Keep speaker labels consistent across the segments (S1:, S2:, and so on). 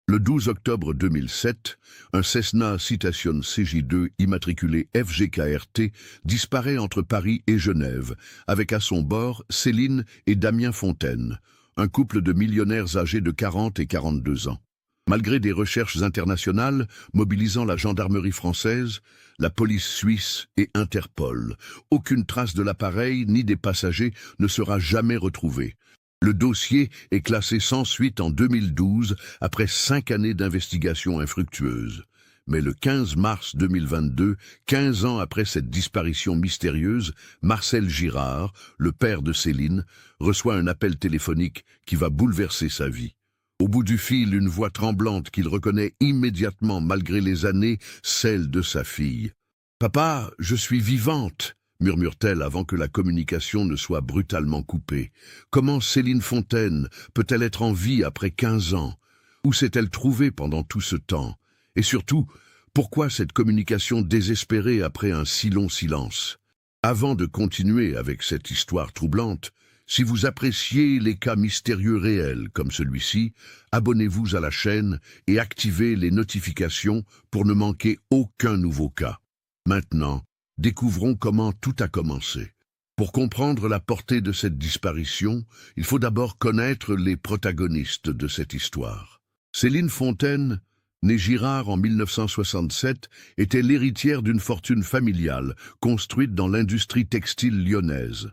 S1: Le 12 octobre 2007, un Cessna Citation CJ2 immatriculé FGKRT disparaît entre Paris et Genève, avec à son bord Céline et Damien Fontaine, un couple de millionnaires âgés de 40 et 42 ans. Malgré des recherches internationales mobilisant la gendarmerie française, la police suisse et Interpol, aucune trace de l'appareil ni des passagers ne sera jamais retrouvée. Le dossier est classé sans suite en 2012 après 5 années d'investigation infructueuse. Mais le 15 mars 2022, 15 ans après cette disparition mystérieuse, Marcel Girard, le père de Céline, reçoit un appel téléphonique qui va bouleverser sa vie. Au bout du fil, une voix tremblante qu'il reconnaît immédiatement malgré les années, celle de sa fille. « Papa, je suis vivante !» murmure-t-elle avant que la communication ne soit brutalement coupée. Comment Céline Fontaine peut-elle être en vie après 15 ans? Où s'est-elle trouvée pendant tout ce temps? Et surtout, pourquoi cette communication désespérée après un si long silence? Avant de continuer avec cette histoire troublante, si vous appréciez les cas mystérieux réels comme celui-ci, abonnez-vous à la chaîne et activez les notifications pour ne manquer aucun nouveau cas. Maintenant, découvrons comment tout a commencé. Pour comprendre la portée de cette disparition, il faut d'abord connaître les protagonistes de cette histoire. Céline Fontaine, née Girard en 1967, était l'héritière d'une fortune familiale construite dans l'industrie textile lyonnaise.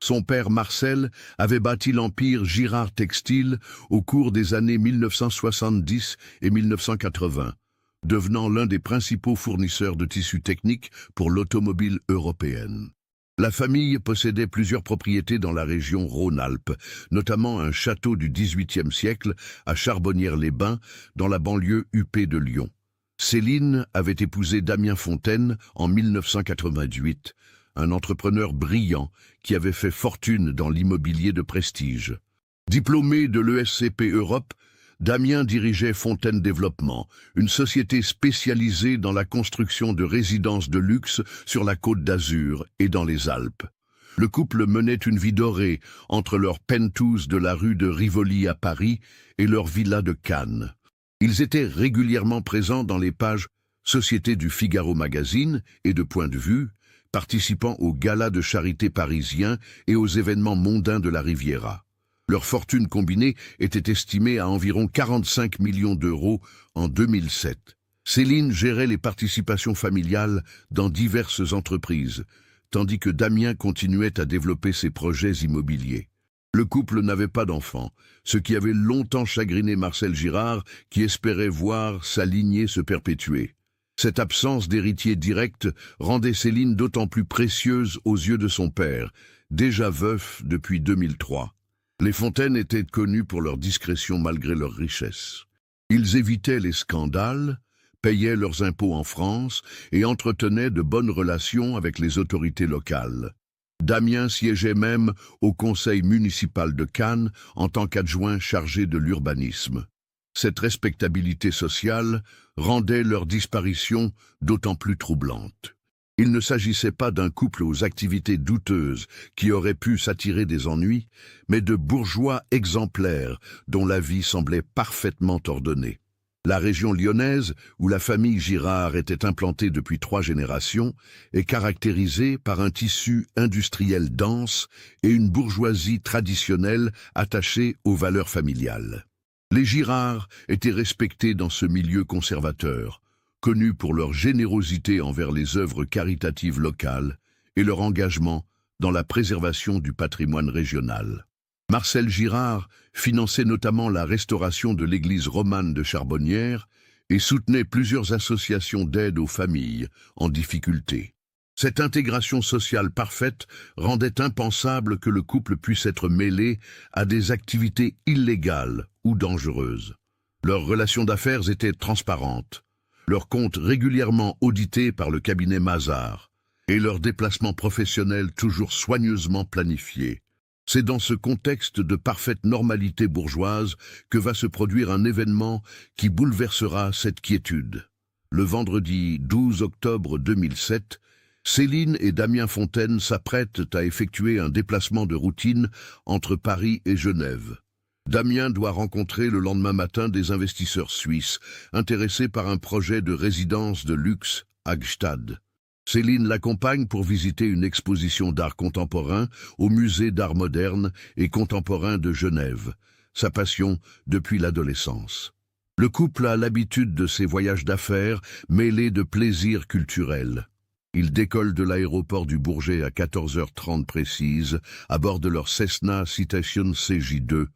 S1: Son père Marcel avait bâti l'empire Girard Textile au cours des années 1970 et 1980. Devenant l'un des principaux fournisseurs de tissus techniques pour l'automobile européenne. La famille possédait plusieurs propriétés dans la région Rhône-Alpes, notamment un château du XVIIIe siècle à Charbonnières-les-Bains, dans la banlieue huppée de Lyon. Céline avait épousé Damien Fontaine en 1988, un entrepreneur brillant qui avait fait fortune dans l'immobilier de prestige. Diplômé de l'ESCP Europe, Damien dirigeait Fontaine Développement, une société spécialisée dans la construction de résidences de luxe sur la Côte d'Azur et dans les Alpes. Le couple menait une vie dorée entre leur penthouse de la rue de Rivoli à Paris et leur villa de Cannes. Ils étaient régulièrement présents dans les pages Société du Figaro Magazine et de Point de Vue, participant aux galas de charité parisiens et aux événements mondains de la Riviera. Leur fortune combinée était estimée à environ 45 millions d'euros en 2007. Céline gérait les participations familiales dans diverses entreprises, tandis que Damien continuait à développer ses projets immobiliers. Le couple n'avait pas d'enfants, ce qui avait longtemps chagriné Marcel Girard, qui espérait voir sa lignée se perpétuer. Cette absence d'héritier direct rendait Céline d'autant plus précieuse aux yeux de son père, déjà veuf depuis 2003. Les Fontaine étaient connus pour leur discrétion malgré leur richesse. Ils évitaient les scandales, payaient leurs impôts en France et entretenaient de bonnes relations avec les autorités locales. Damien siégeait même au conseil municipal de Cannes en tant qu'adjoint chargé de l'urbanisme. Cette respectabilité sociale rendait leur disparition d'autant plus troublante. Il ne s'agissait pas d'un couple aux activités douteuses qui aurait pu s'attirer des ennuis, mais de bourgeois exemplaires dont la vie semblait parfaitement ordonnée. La région lyonnaise, où la famille Girard était implantée depuis 3 générations, est caractérisée par un tissu industriel dense et une bourgeoisie traditionnelle attachée aux valeurs familiales. Les Girard étaient respectés dans ce milieu conservateur, connus pour leur générosité envers les œuvres caritatives locales et leur engagement dans la préservation du patrimoine régional. Marcel Girard finançait notamment la restauration de l'église romane de Charbonnières et soutenait plusieurs associations d'aide aux familles en difficulté. Cette intégration sociale parfaite rendait impensable que le couple puisse être mêlé à des activités illégales ou dangereuses. Leurs relations d'affaires étaient transparentes, leurs comptes régulièrement audités par le cabinet Mazars, et leurs déplacements professionnels toujours soigneusement planifiés. C'est dans ce contexte de parfaite normalité bourgeoise que va se produire un événement qui bouleversera cette quiétude. Le vendredi 12 octobre 2007, Céline et Damien Fontaine s'apprêtent à effectuer un déplacement de routine entre Paris et Genève. Damien doit rencontrer le lendemain matin des investisseurs suisses intéressés par un projet de résidence de luxe à Gstaad. Céline l'accompagne pour visiter une exposition d'art contemporain au Musée d'art moderne et contemporain de Genève, sa passion depuis l'adolescence. Le couple a l'habitude de ces voyages d'affaires mêlés de plaisirs culturels. Ils décollent de l'aéroport du Bourget à 14h30 précise, à bord de leur Cessna Citation CJ2,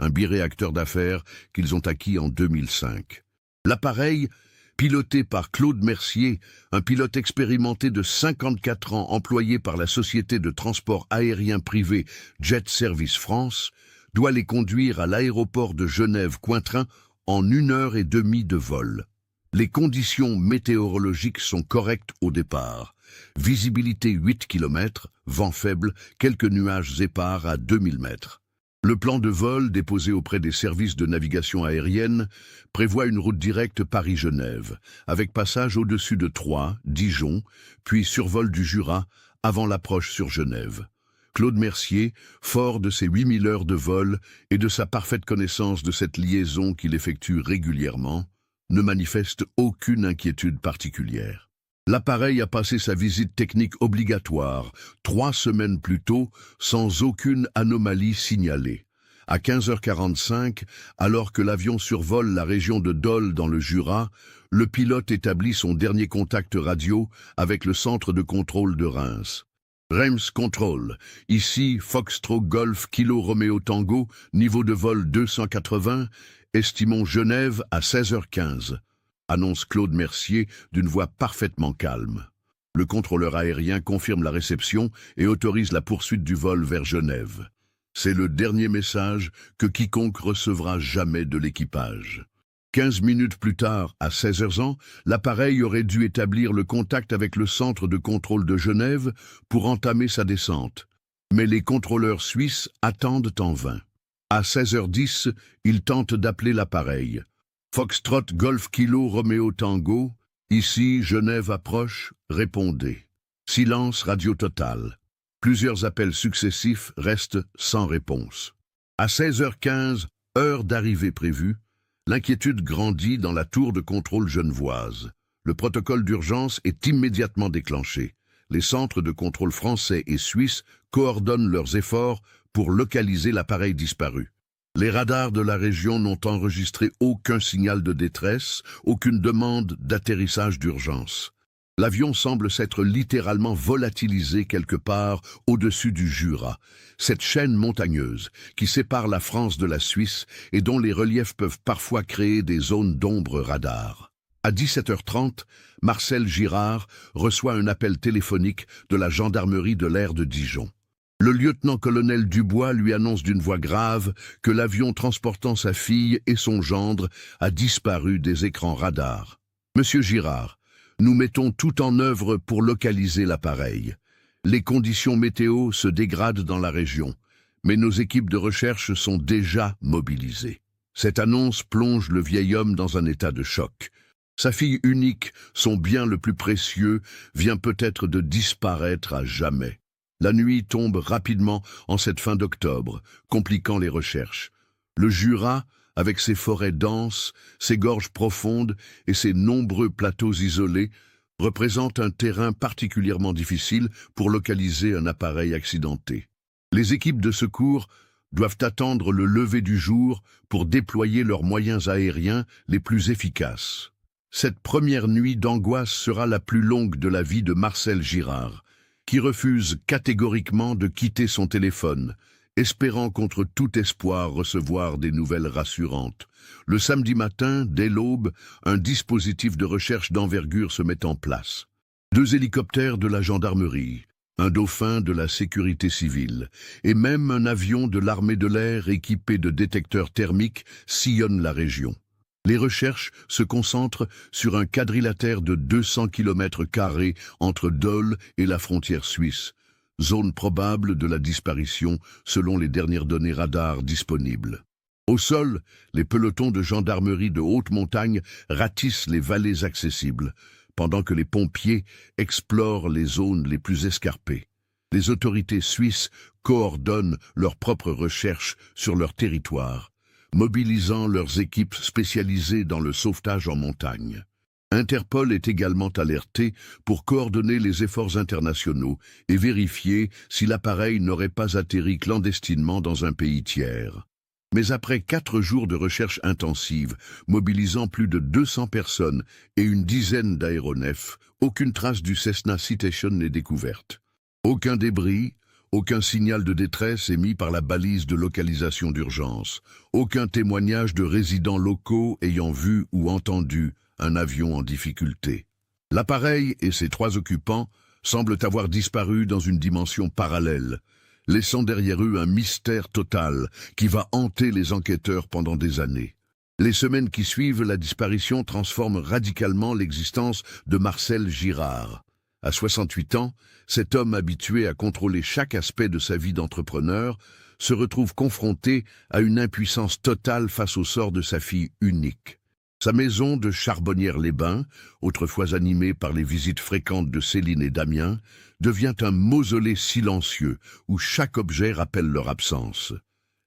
S1: un biréacteur d'affaires qu'ils ont acquis en 2005. L'appareil, piloté par Claude Mercier, un pilote expérimenté de 54 ans employé par la société de transport aérien privé Jet Service France, doit les conduire à l'aéroport de Genève-Cointrin en 1h30 de vol. Les conditions météorologiques sont correctes au départ. Visibilité 8 km, vent faible, quelques nuages épars à 2000 mètres. Le plan de vol déposé auprès des services de navigation aérienne prévoit une route directe Paris-Genève, avec passage au-dessus de Troyes, Dijon, puis survol du Jura, avant l'approche sur Genève. Claude Mercier, fort de ses 8000 heures de vol et de sa parfaite connaissance de cette liaison qu'il effectue régulièrement, ne manifeste aucune inquiétude particulière. L'appareil a passé sa visite technique obligatoire 3 semaines plus tôt sans aucune anomalie signalée. À 15h45, alors que l'avion survole la région de Dole dans le Jura, le pilote établit son dernier contact radio avec le centre de contrôle de Reims. Reims Control, ici Foxtrot Golf Kilo Romeo Tango, niveau de vol 280, estimons Genève à 16h15. Annonce Claude Mercier d'une voix parfaitement calme. Le contrôleur aérien confirme la réception et autorise la poursuite du vol vers Genève. C'est le dernier message que quiconque recevra jamais de l'équipage. 15 minutes plus tard, à 16h, l'appareil aurait dû établir le contact avec le centre de contrôle de Genève pour entamer sa descente. Mais les contrôleurs suisses attendent en vain. À 16h10, ils tentent d'appeler l'appareil. Foxtrot Golf Kilo Romeo Tango, ici Genève approche, répondez. Silence radio total. Plusieurs appels successifs restent sans réponse. À 16h15, heure d'arrivée prévue, l'inquiétude grandit dans la tour de contrôle genevoise. Le protocole d'urgence est immédiatement déclenché. Les centres de contrôle français et suisses coordonnent leurs efforts pour localiser l'appareil disparu. Les radars de la région n'ont enregistré aucun signal de détresse, aucune demande d'atterrissage d'urgence. L'avion semble s'être littéralement volatilisé quelque part au-dessus du Jura, cette chaîne montagneuse qui sépare la France de la Suisse et dont les reliefs peuvent parfois créer des zones d'ombre radar. À 17h30, Marcel Girard reçoit un appel téléphonique de la gendarmerie de l'air de Dijon. Le lieutenant-colonel Dubois lui annonce d'une voix grave que l'avion transportant sa fille et son gendre a disparu des écrans radars. « Monsieur Girard, nous mettons tout en œuvre pour localiser l'appareil. Les conditions météo se dégradent dans la région, mais nos équipes de recherche sont déjà mobilisées. » Cette annonce plonge le vieil homme dans un état de choc. Sa fille unique, son bien le plus précieux, vient peut-être de disparaître à jamais. La nuit tombe rapidement en cette fin d'octobre, compliquant les recherches. Le Jura, avec ses forêts denses, ses gorges profondes et ses nombreux plateaux isolés, représente un terrain particulièrement difficile pour localiser un appareil accidenté. Les équipes de secours doivent attendre le lever du jour pour déployer leurs moyens aériens les plus efficaces. Cette première nuit d'angoisse sera la plus longue de la vie de Marcel Girard, qui refuse catégoriquement de quitter son téléphone, espérant contre tout espoir recevoir des nouvelles rassurantes. Le samedi matin, dès l'aube, un dispositif de recherche d'envergure se met en place. 2 hélicoptères de la gendarmerie, un dauphin de la sécurité civile, et même un avion de l'armée de l'air équipé de détecteurs thermiques sillonnent la région. Les recherches se concentrent sur un quadrilatère de 200 km² entre Dole et la frontière suisse, zone probable de la disparition selon les dernières données radars disponibles. Au sol, les pelotons de gendarmerie de haute montagne ratissent les vallées accessibles, pendant que les pompiers explorent les zones les plus escarpées. Les autorités suisses coordonnent leurs propres recherches sur leur territoire, mobilisant leurs équipes spécialisées dans le sauvetage en montagne. Interpol est également alerté pour coordonner les efforts internationaux et vérifier si l'appareil n'aurait pas atterri clandestinement dans un pays tiers. Mais après 4 jours de recherche intensive, mobilisant plus de 200 personnes et une dizaine d'aéronefs, aucune trace du Cessna Citation n'est découverte. Aucun débris, aucun signal de détresse émis par la balise de localisation d'urgence, aucun témoignage de résidents locaux ayant vu ou entendu un avion en difficulté. L'appareil et ses 3 occupants semblent avoir disparu dans une dimension parallèle, laissant derrière eux un mystère total qui va hanter les enquêteurs pendant des années. Les semaines qui suivent la disparition transforment radicalement l'existence de Marcel Girard. À 68 ans, cet homme habitué à contrôler chaque aspect de sa vie d'entrepreneur se retrouve confronté à une impuissance totale face au sort de sa fille unique. Sa maison de Charbonnières-les-Bains, autrefois animée par les visites fréquentes de Céline et Damien, devient un mausolée silencieux où chaque objet rappelle leur absence.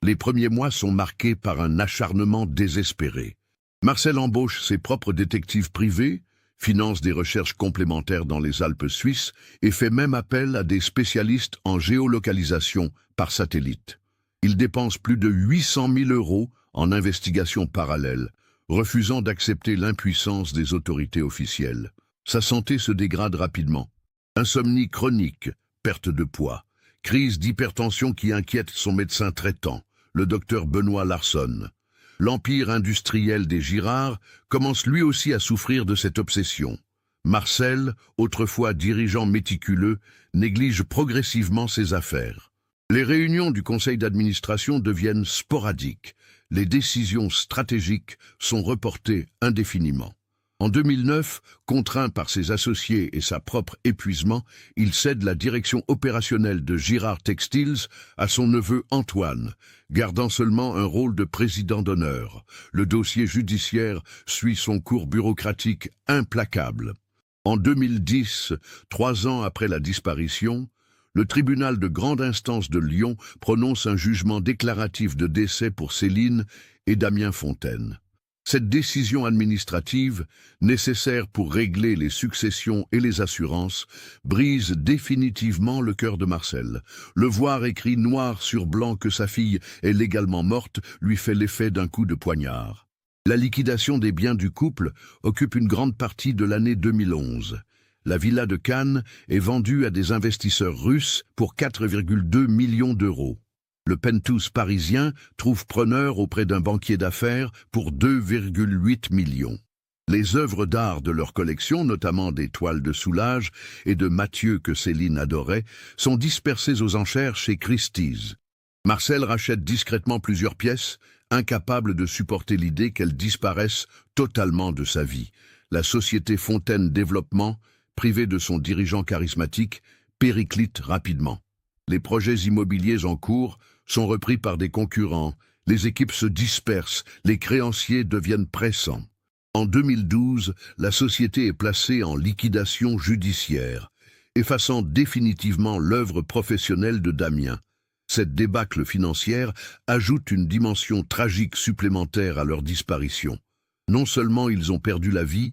S1: Les premiers mois sont marqués par un acharnement désespéré. Marcel embauche ses propres détectives privés, finance des recherches complémentaires dans les Alpes suisses et fait même appel à des spécialistes en géolocalisation par satellite. Il dépense plus de 800 000 € en investigations parallèles, refusant d'accepter l'impuissance des autorités officielles. Sa santé se dégrade rapidement. Insomnie chronique, perte de poids, crise d'hypertension qui inquiète son médecin traitant, le docteur Benoît Larsson. L'empire industriel des Girard commence lui aussi à souffrir de cette obsession. Marcel, autrefois dirigeant méticuleux, néglige progressivement ses affaires. Les réunions du conseil d'administration deviennent sporadiques. Les décisions stratégiques sont reportées indéfiniment. En 2009, contraint par ses associés et sa propre épuisement, il cède la direction opérationnelle de Girard Textiles à son neveu Antoine, gardant seulement un rôle de président d'honneur. Le dossier judiciaire suit son cours bureaucratique implacable. En 2010, 3 ans après la disparition, le tribunal de grande instance de Lyon prononce un jugement déclaratif de décès pour Céline et Damien Fontaine. Cette décision administrative, nécessaire pour régler les successions et les assurances, brise définitivement le cœur de Marcel. Le voir écrit noir sur blanc que sa fille est légalement morte lui fait l'effet d'un coup de poignard. La liquidation des biens du couple occupe une grande partie de l'année 2011. La villa de Cannes est vendue à des investisseurs russes pour 4,2 millions d'euros. Le penthouse parisien trouve preneur auprès d'un banquier d'affaires pour 2,8 millions. Les œuvres d'art de leur collection, notamment des toiles de Soulages et de Mathieu que Céline adorait, sont dispersées aux enchères chez Christie's. Marcel rachète discrètement plusieurs pièces, incapable de supporter l'idée qu'elles disparaissent totalement de sa vie. La société Fontaine Développement, privée de son dirigeant charismatique, périclite rapidement. Les projets immobiliers en cours sont repris par des concurrents, les équipes se dispersent, les créanciers deviennent pressants. En 2012, la société est placée en liquidation judiciaire, effaçant définitivement l'œuvre professionnelle de Damien. Cette débâcle financière ajoute une dimension tragique supplémentaire à leur disparition. Non seulement ils ont perdu la vie,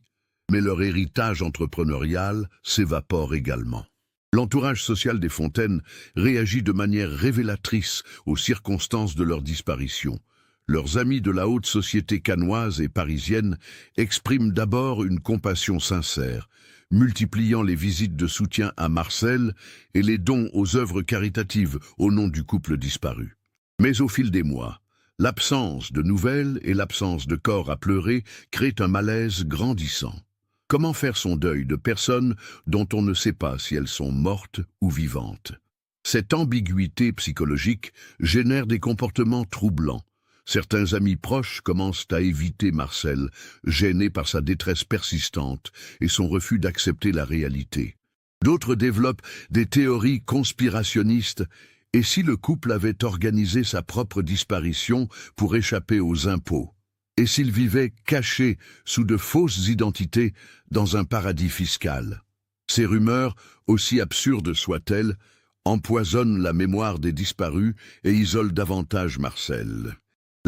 S1: mais leur héritage entrepreneurial s'évapore également. L'entourage social des Fontaines réagit de manière révélatrice aux circonstances de leur disparition. Leurs amis de la haute société cannoise et parisienne expriment d'abord une compassion sincère, multipliant les visites de soutien à Marcel et les dons aux œuvres caritatives au nom du couple disparu. Mais au fil des mois, l'absence de nouvelles et l'absence de corps à pleurer créent un malaise grandissant. Comment faire son deuil de personnes dont on ne sait pas si elles sont mortes ou vivantes? Cette ambiguïté psychologique génère des comportements troublants. Certains amis proches commencent à éviter Marcel, gênés par sa détresse persistante et son refus d'accepter la réalité. D'autres développent des théories conspirationnistes. Et si le couple avait organisé sa propre disparition pour échapper aux impôts? Et s'il vivait caché sous de fausses identités dans un paradis fiscal? Ces rumeurs, aussi absurdes soient-elles, empoisonnent la mémoire des disparus et isolent davantage Marcel.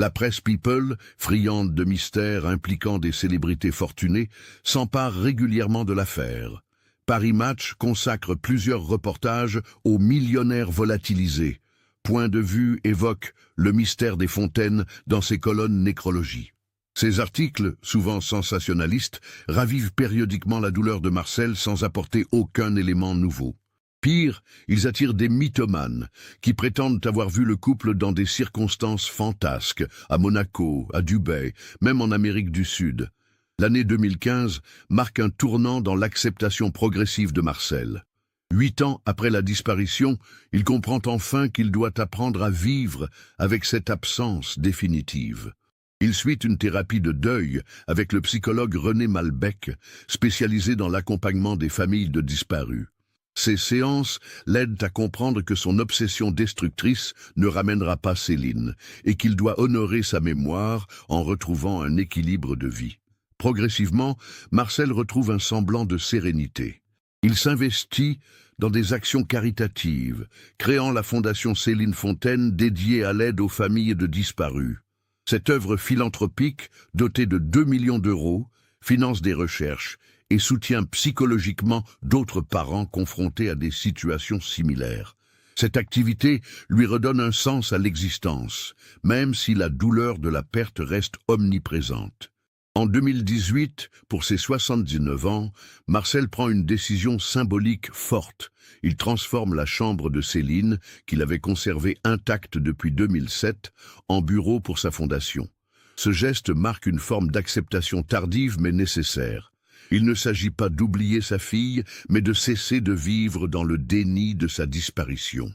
S1: La presse People, friande de mystères impliquant des célébrités fortunées, s'empare régulièrement de l'affaire. Paris Match consacre plusieurs reportages aux millionnaires volatilisés. Point de vue évoque le mystère des fontaines dans ses colonnes nécrologie. Ces articles, souvent sensationnalistes, ravivent périodiquement la douleur de Marcel sans apporter aucun élément nouveau. Pire, ils attirent des mythomanes qui prétendent avoir vu le couple dans des circonstances fantasques, à Monaco, à Dubaï, même en Amérique du Sud. L'année 2015 marque un tournant dans l'acceptation progressive de Marcel. 8 ans après la disparition, il comprend enfin qu'il doit apprendre à vivre avec cette absence définitive. Il suit une thérapie de deuil avec le psychologue René Malbec, spécialisé dans l'accompagnement des familles de disparus. Ces séances l'aident à comprendre que son obsession destructrice ne ramènera pas Céline et qu'il doit honorer sa mémoire en retrouvant un équilibre de vie. Progressivement, Marcel retrouve un semblant de sérénité. Il s'investit dans des actions caritatives, créant la Fondation Céline Fontaine dédiée à l'aide aux familles de disparus. Cette œuvre philanthropique, dotée de 2 millions d'euros, finance des recherches et soutient psychologiquement d'autres parents confrontés à des situations similaires. Cette activité lui redonne un sens à l'existence, même si la douleur de la perte reste omniprésente. En 2018, pour ses 79 ans, Marcel prend une décision symbolique forte. Il transforme la chambre de Céline, qu'il avait conservée intacte depuis 2007, en bureau pour sa fondation. Ce geste marque une forme d'acceptation tardive mais nécessaire. Il ne s'agit pas d'oublier sa fille, mais de cesser de vivre dans le déni de sa disparition.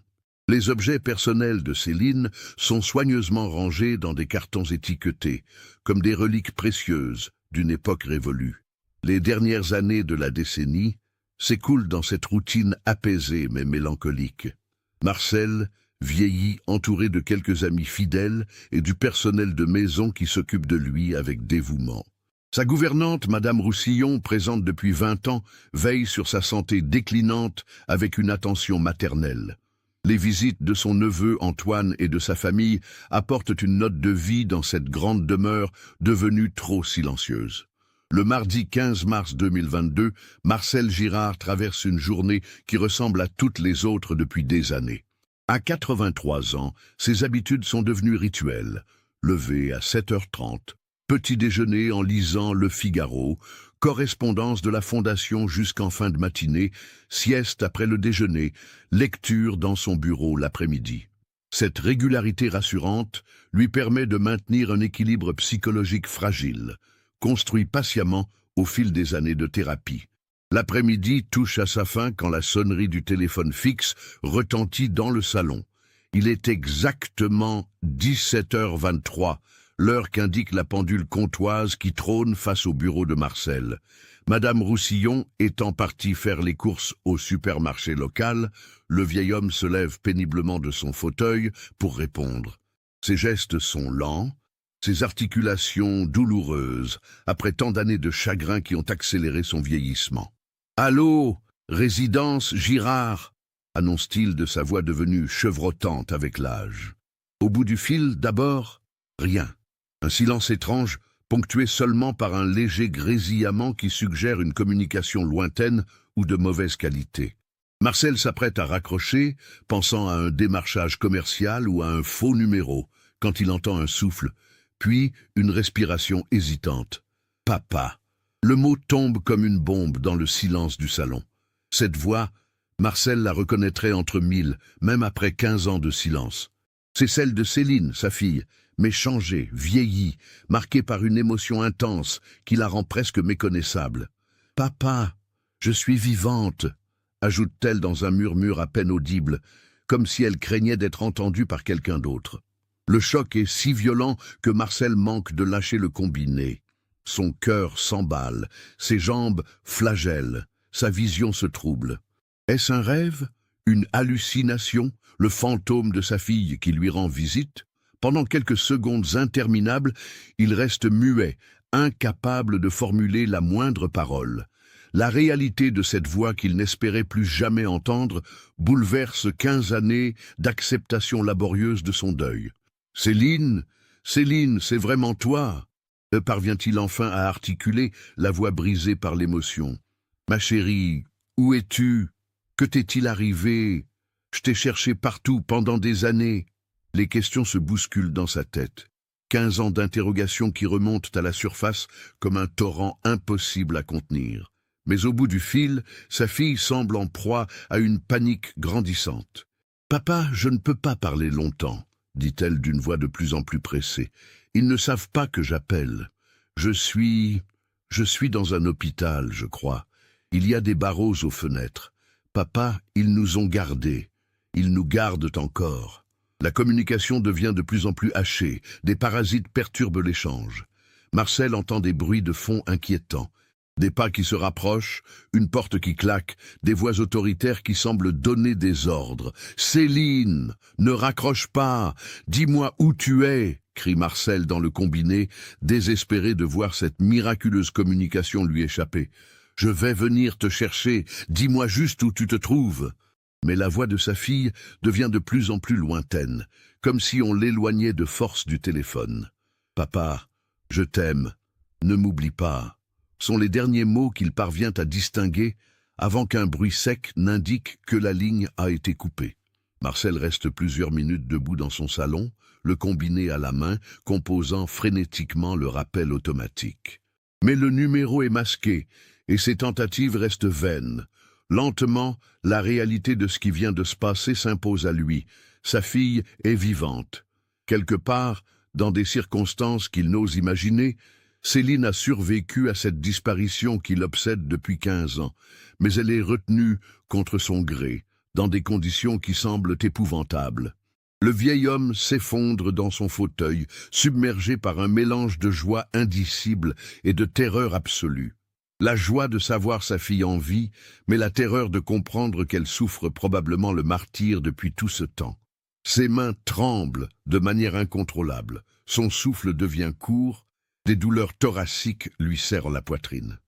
S1: Les objets personnels de Céline sont soigneusement rangés dans des cartons étiquetés, comme des reliques précieuses d'une époque révolue. Les dernières années de la décennie s'écoulent dans cette routine apaisée mais mélancolique. Marcel vieillit entouré de quelques amis fidèles et du personnel de maison qui s'occupe de lui avec dévouement. Sa gouvernante, Madame Roussillon, présente depuis 20 ans, veille sur sa santé déclinante avec une attention maternelle. Les visites de son neveu Antoine et de sa famille apportent une note de vie dans cette grande demeure devenue trop silencieuse. Le mardi 15 mars 2022, Marcel Girard traverse une journée qui ressemble à toutes les autres depuis des années. À 83 ans, ses habitudes sont devenues rituelles. Levé à 7h30, petit déjeuner en lisant Le Figaro, correspondance de la Fondation jusqu'en fin de matinée, sieste après le déjeuner, lecture dans son bureau l'après-midi. Cette régularité rassurante lui permet de maintenir un équilibre psychologique fragile, construit patiemment au fil des années de thérapie. L'après-midi touche à sa fin quand la sonnerie du téléphone fixe retentit dans le salon. Il est exactement 17h23, l'heure qu'indique la pendule comtoise qui trône face au bureau de Marcel. Madame Roussillon étant partie faire les courses au supermarché local, le vieil homme se lève péniblement de son fauteuil pour répondre. Ses gestes sont lents, ses articulations douloureuses, après tant d'années de chagrin qui ont accéléré son vieillissement. « Allô, résidence Girard !» annonce-t-il de sa voix devenue chevrotante avec l'âge. Au bout du fil, d'abord, rien. Un silence étrange, ponctué seulement par un léger grésillement qui suggère une communication lointaine ou de mauvaise qualité. Marcel s'apprête à raccrocher, pensant à un démarchage commercial ou à un faux numéro, quand il entend un souffle, puis une respiration hésitante. « Papa !» Le mot tombe comme une bombe dans le silence du salon. Cette voix, Marcel la reconnaîtrait entre mille, même après 15 ans de silence. C'est celle de Céline, sa fille, mais changée, vieillie, marquée par une émotion intense qui la rend presque méconnaissable. « Papa, je suis vivante !» ajoute-t-elle dans un murmure à peine audible, comme si elle craignait d'être entendue par quelqu'un d'autre. Le choc est si violent que Marcel manque de lâcher le combiné. Son cœur s'emballe, ses jambes flagellent, sa vision se trouble. Est-ce un rêve? Une hallucination? Le fantôme de sa fille qui lui rend visite? Pendant quelques secondes interminables, il reste muet, incapable de formuler la moindre parole. La réalité de cette voix qu'il n'espérait plus jamais entendre bouleverse 15 années d'acceptation laborieuse de son deuil. Céline, Céline, c'est vraiment toi? Parvient-il enfin à articuler, la voix brisée par l'émotion. Ma chérie, où es-tu? Que t'est-il arrivé? Je t'ai cherché partout pendant des années. Les questions se bousculent dans sa tête. 15 ans d'interrogations qui remontent à la surface comme un torrent impossible à contenir. Mais au bout du fil, sa fille semble en proie à une panique grandissante. « Papa, je ne peux pas parler longtemps, » dit-elle d'une voix de plus en plus pressée. « Ils ne savent pas que j'appelle. Je suis dans un hôpital, je crois. Il y a des barreaux aux fenêtres. Papa, ils nous ont gardés. Ils nous gardent encore. » La communication devient de plus en plus hachée. Des parasites perturbent l'échange. Marcel entend des bruits de fond inquiétants. Des pas qui se rapprochent, une porte qui claque, des voix autoritaires qui semblent donner des ordres. « Céline, ne raccroche pas! Dis-moi où tu es !» crie Marcel dans le combiné, désespéré de voir cette miraculeuse communication lui échapper. « Je vais venir te chercher, dis-moi juste où tu te trouves !» Mais la voix de sa fille devient de plus en plus lointaine, comme si on l'éloignait de force du téléphone. « Papa, je t'aime, ne m'oublie pas », sont les derniers mots qu'il parvient à distinguer avant qu'un bruit sec n'indique que la ligne a été coupée. Marcel reste plusieurs minutes debout dans son salon, le combiné à la main, composant frénétiquement le rappel automatique. Mais le numéro est masqué et ses tentatives restent vaines. Lentement, la réalité de ce qui vient de se passer s'impose à lui. Sa fille est vivante. Quelque part, dans des circonstances qu'il n'ose imaginer, Céline a survécu à cette disparition qui l'obsède depuis 15 ans, mais elle est retenue contre son gré, dans des conditions qui semblent épouvantables. Le vieil homme s'effondre dans son fauteuil, submergé par un mélange de joie indicible et de terreur absolue. La joie de savoir sa fille en vie, mais la terreur de comprendre qu'elle souffre probablement le martyre depuis tout ce temps. Ses mains tremblent de manière incontrôlable, son souffle devient court, des douleurs thoraciques lui serrent la poitrine.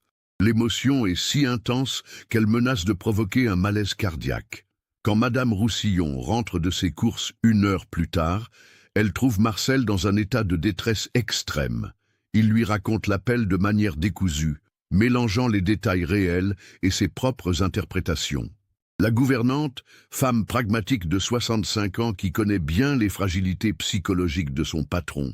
S1: L'émotion est si intense qu'elle menace de provoquer un malaise cardiaque. Quand Madame Roussillon rentre de ses courses 1 heure plus tard, elle trouve Marcel dans un état de détresse extrême. Il lui raconte l'appel de manière décousue, mélangeant les détails réels et ses propres interprétations. La gouvernante, femme pragmatique de 65 ans qui connaît bien les fragilités psychologiques de son patron,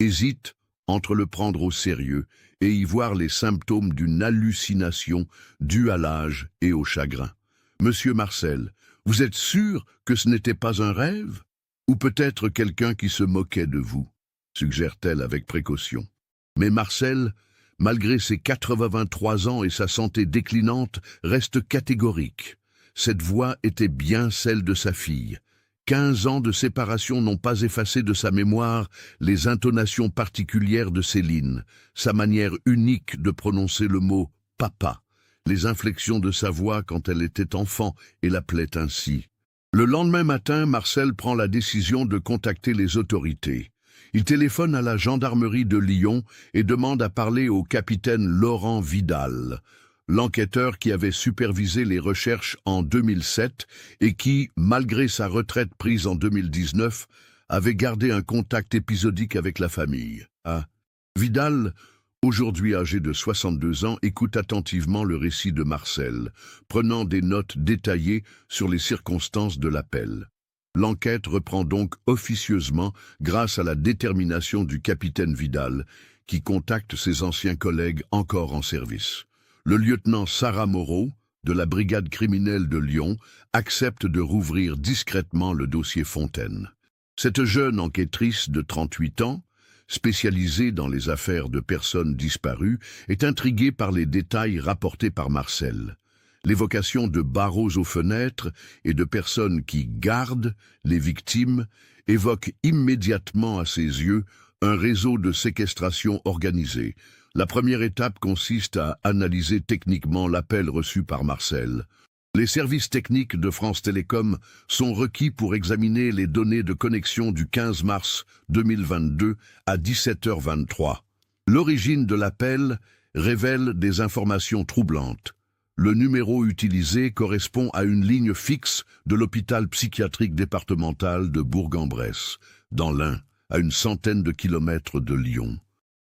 S1: hésite entre le prendre au sérieux et y voir les symptômes d'une hallucination due à l'âge et au chagrin. « Monsieur Marcel, vous êtes sûr que ce n'était pas un rêve? Ou peut-être quelqu'un qui se moquait de vous ?» suggère-t-elle avec précaution. Mais Marcel, malgré ses 83 ans et sa santé déclinante, reste catégorique. Cette voix était bien celle de sa fille. 15 ans de séparation n'ont pas effacé de sa mémoire les intonations particulières de Céline, sa manière unique de prononcer le mot « papa », les inflexions de sa voix quand elle était enfant et l'appelait ainsi. Le lendemain matin, Marcel prend la décision de contacter les autorités. Il téléphone à la gendarmerie de Lyon et demande à parler au capitaine Laurent Vidal, l'enquêteur qui avait supervisé les recherches en 2007 et qui, malgré sa retraite prise en 2019, avait gardé un contact épisodique avec la famille. Vidal, aujourd'hui âgé de 62 ans, écoute attentivement le récit de Marcel, prenant des notes détaillées sur les circonstances de l'appel. L'enquête reprend donc officieusement grâce à la détermination du capitaine Vidal, qui contacte ses anciens collègues encore en service. Le lieutenant Sarah Moreau, de la brigade criminelle de Lyon, accepte de rouvrir discrètement le dossier Fontaine. Cette jeune enquêtrice de 38 ans, spécialisée dans les affaires de personnes disparues, est intriguée par les détails rapportés par Marcel. L'évocation de barreaux aux fenêtres et de personnes qui gardent les victimes évoque immédiatement à ses yeux un réseau de séquestration organisé. La première étape consiste à analyser techniquement l'appel reçu par Marcel. Les services techniques de France Télécom sont requis pour examiner les données de connexion du 15 mars 2022 à 17h23. L'origine de l'appel révèle des informations troublantes. Le numéro utilisé correspond à une ligne fixe de l'hôpital psychiatrique départemental de Bourg-en-Bresse, dans l'Ain, à une centaine de kilomètres de Lyon.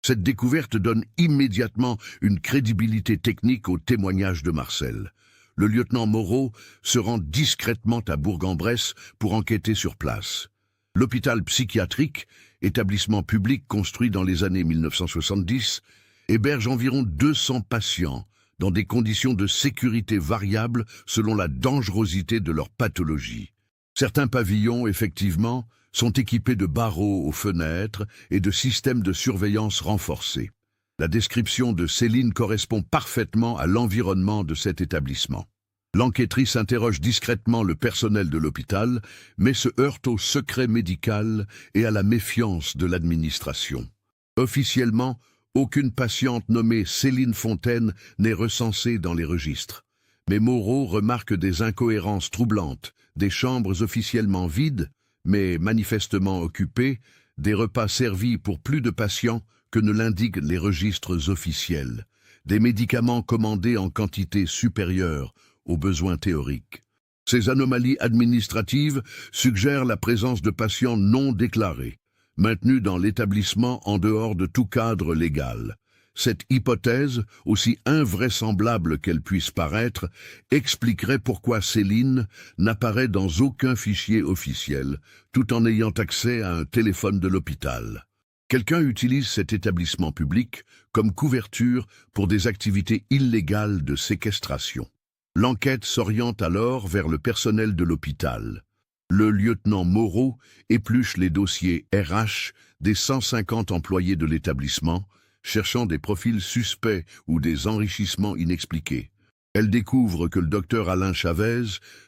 S1: Cette découverte donne immédiatement une crédibilité technique au témoignage de Marcel. Le lieutenant Moreau se rend discrètement à Bourg-en-Bresse pour enquêter sur place. L'hôpital psychiatrique, établissement public construit dans les années 1970, héberge environ 200 patients dans des conditions de sécurité variables selon la dangerosité de leur pathologie. Certains pavillons, effectivement, sont équipés de barreaux aux fenêtres et de systèmes de surveillance renforcés. La description de Céline correspond parfaitement à l'environnement de cet établissement. L'enquêtrice interroge discrètement le personnel de l'hôpital, mais se heurte au secret médical et à la méfiance de l'administration. Officiellement, aucune patiente nommée Céline Fontaine n'est recensée dans les registres. Mais Moreau remarque des incohérences troublantes, des chambres officiellement vides, mais manifestement occupées, des repas servis pour plus de patients que ne l'indiquent les registres officiels, des médicaments commandés en quantité supérieure aux besoins théoriques. Ces anomalies administratives suggèrent la présence de patients non déclarés, maintenus dans l'établissement en dehors de tout cadre légal. Cette hypothèse, aussi invraisemblable qu'elle puisse paraître, expliquerait pourquoi Céline n'apparaît dans aucun fichier officiel, tout en ayant accès à un téléphone de l'hôpital. Quelqu'un utilise cet établissement public comme couverture pour des activités illégales de séquestration. L'enquête s'oriente alors vers le personnel de l'hôpital. Le lieutenant Moreau épluche les dossiers RH des 150 employés de l'établissement, cherchant des profils suspects ou des enrichissements inexpliqués. Elle découvre que le docteur Alain Chavez,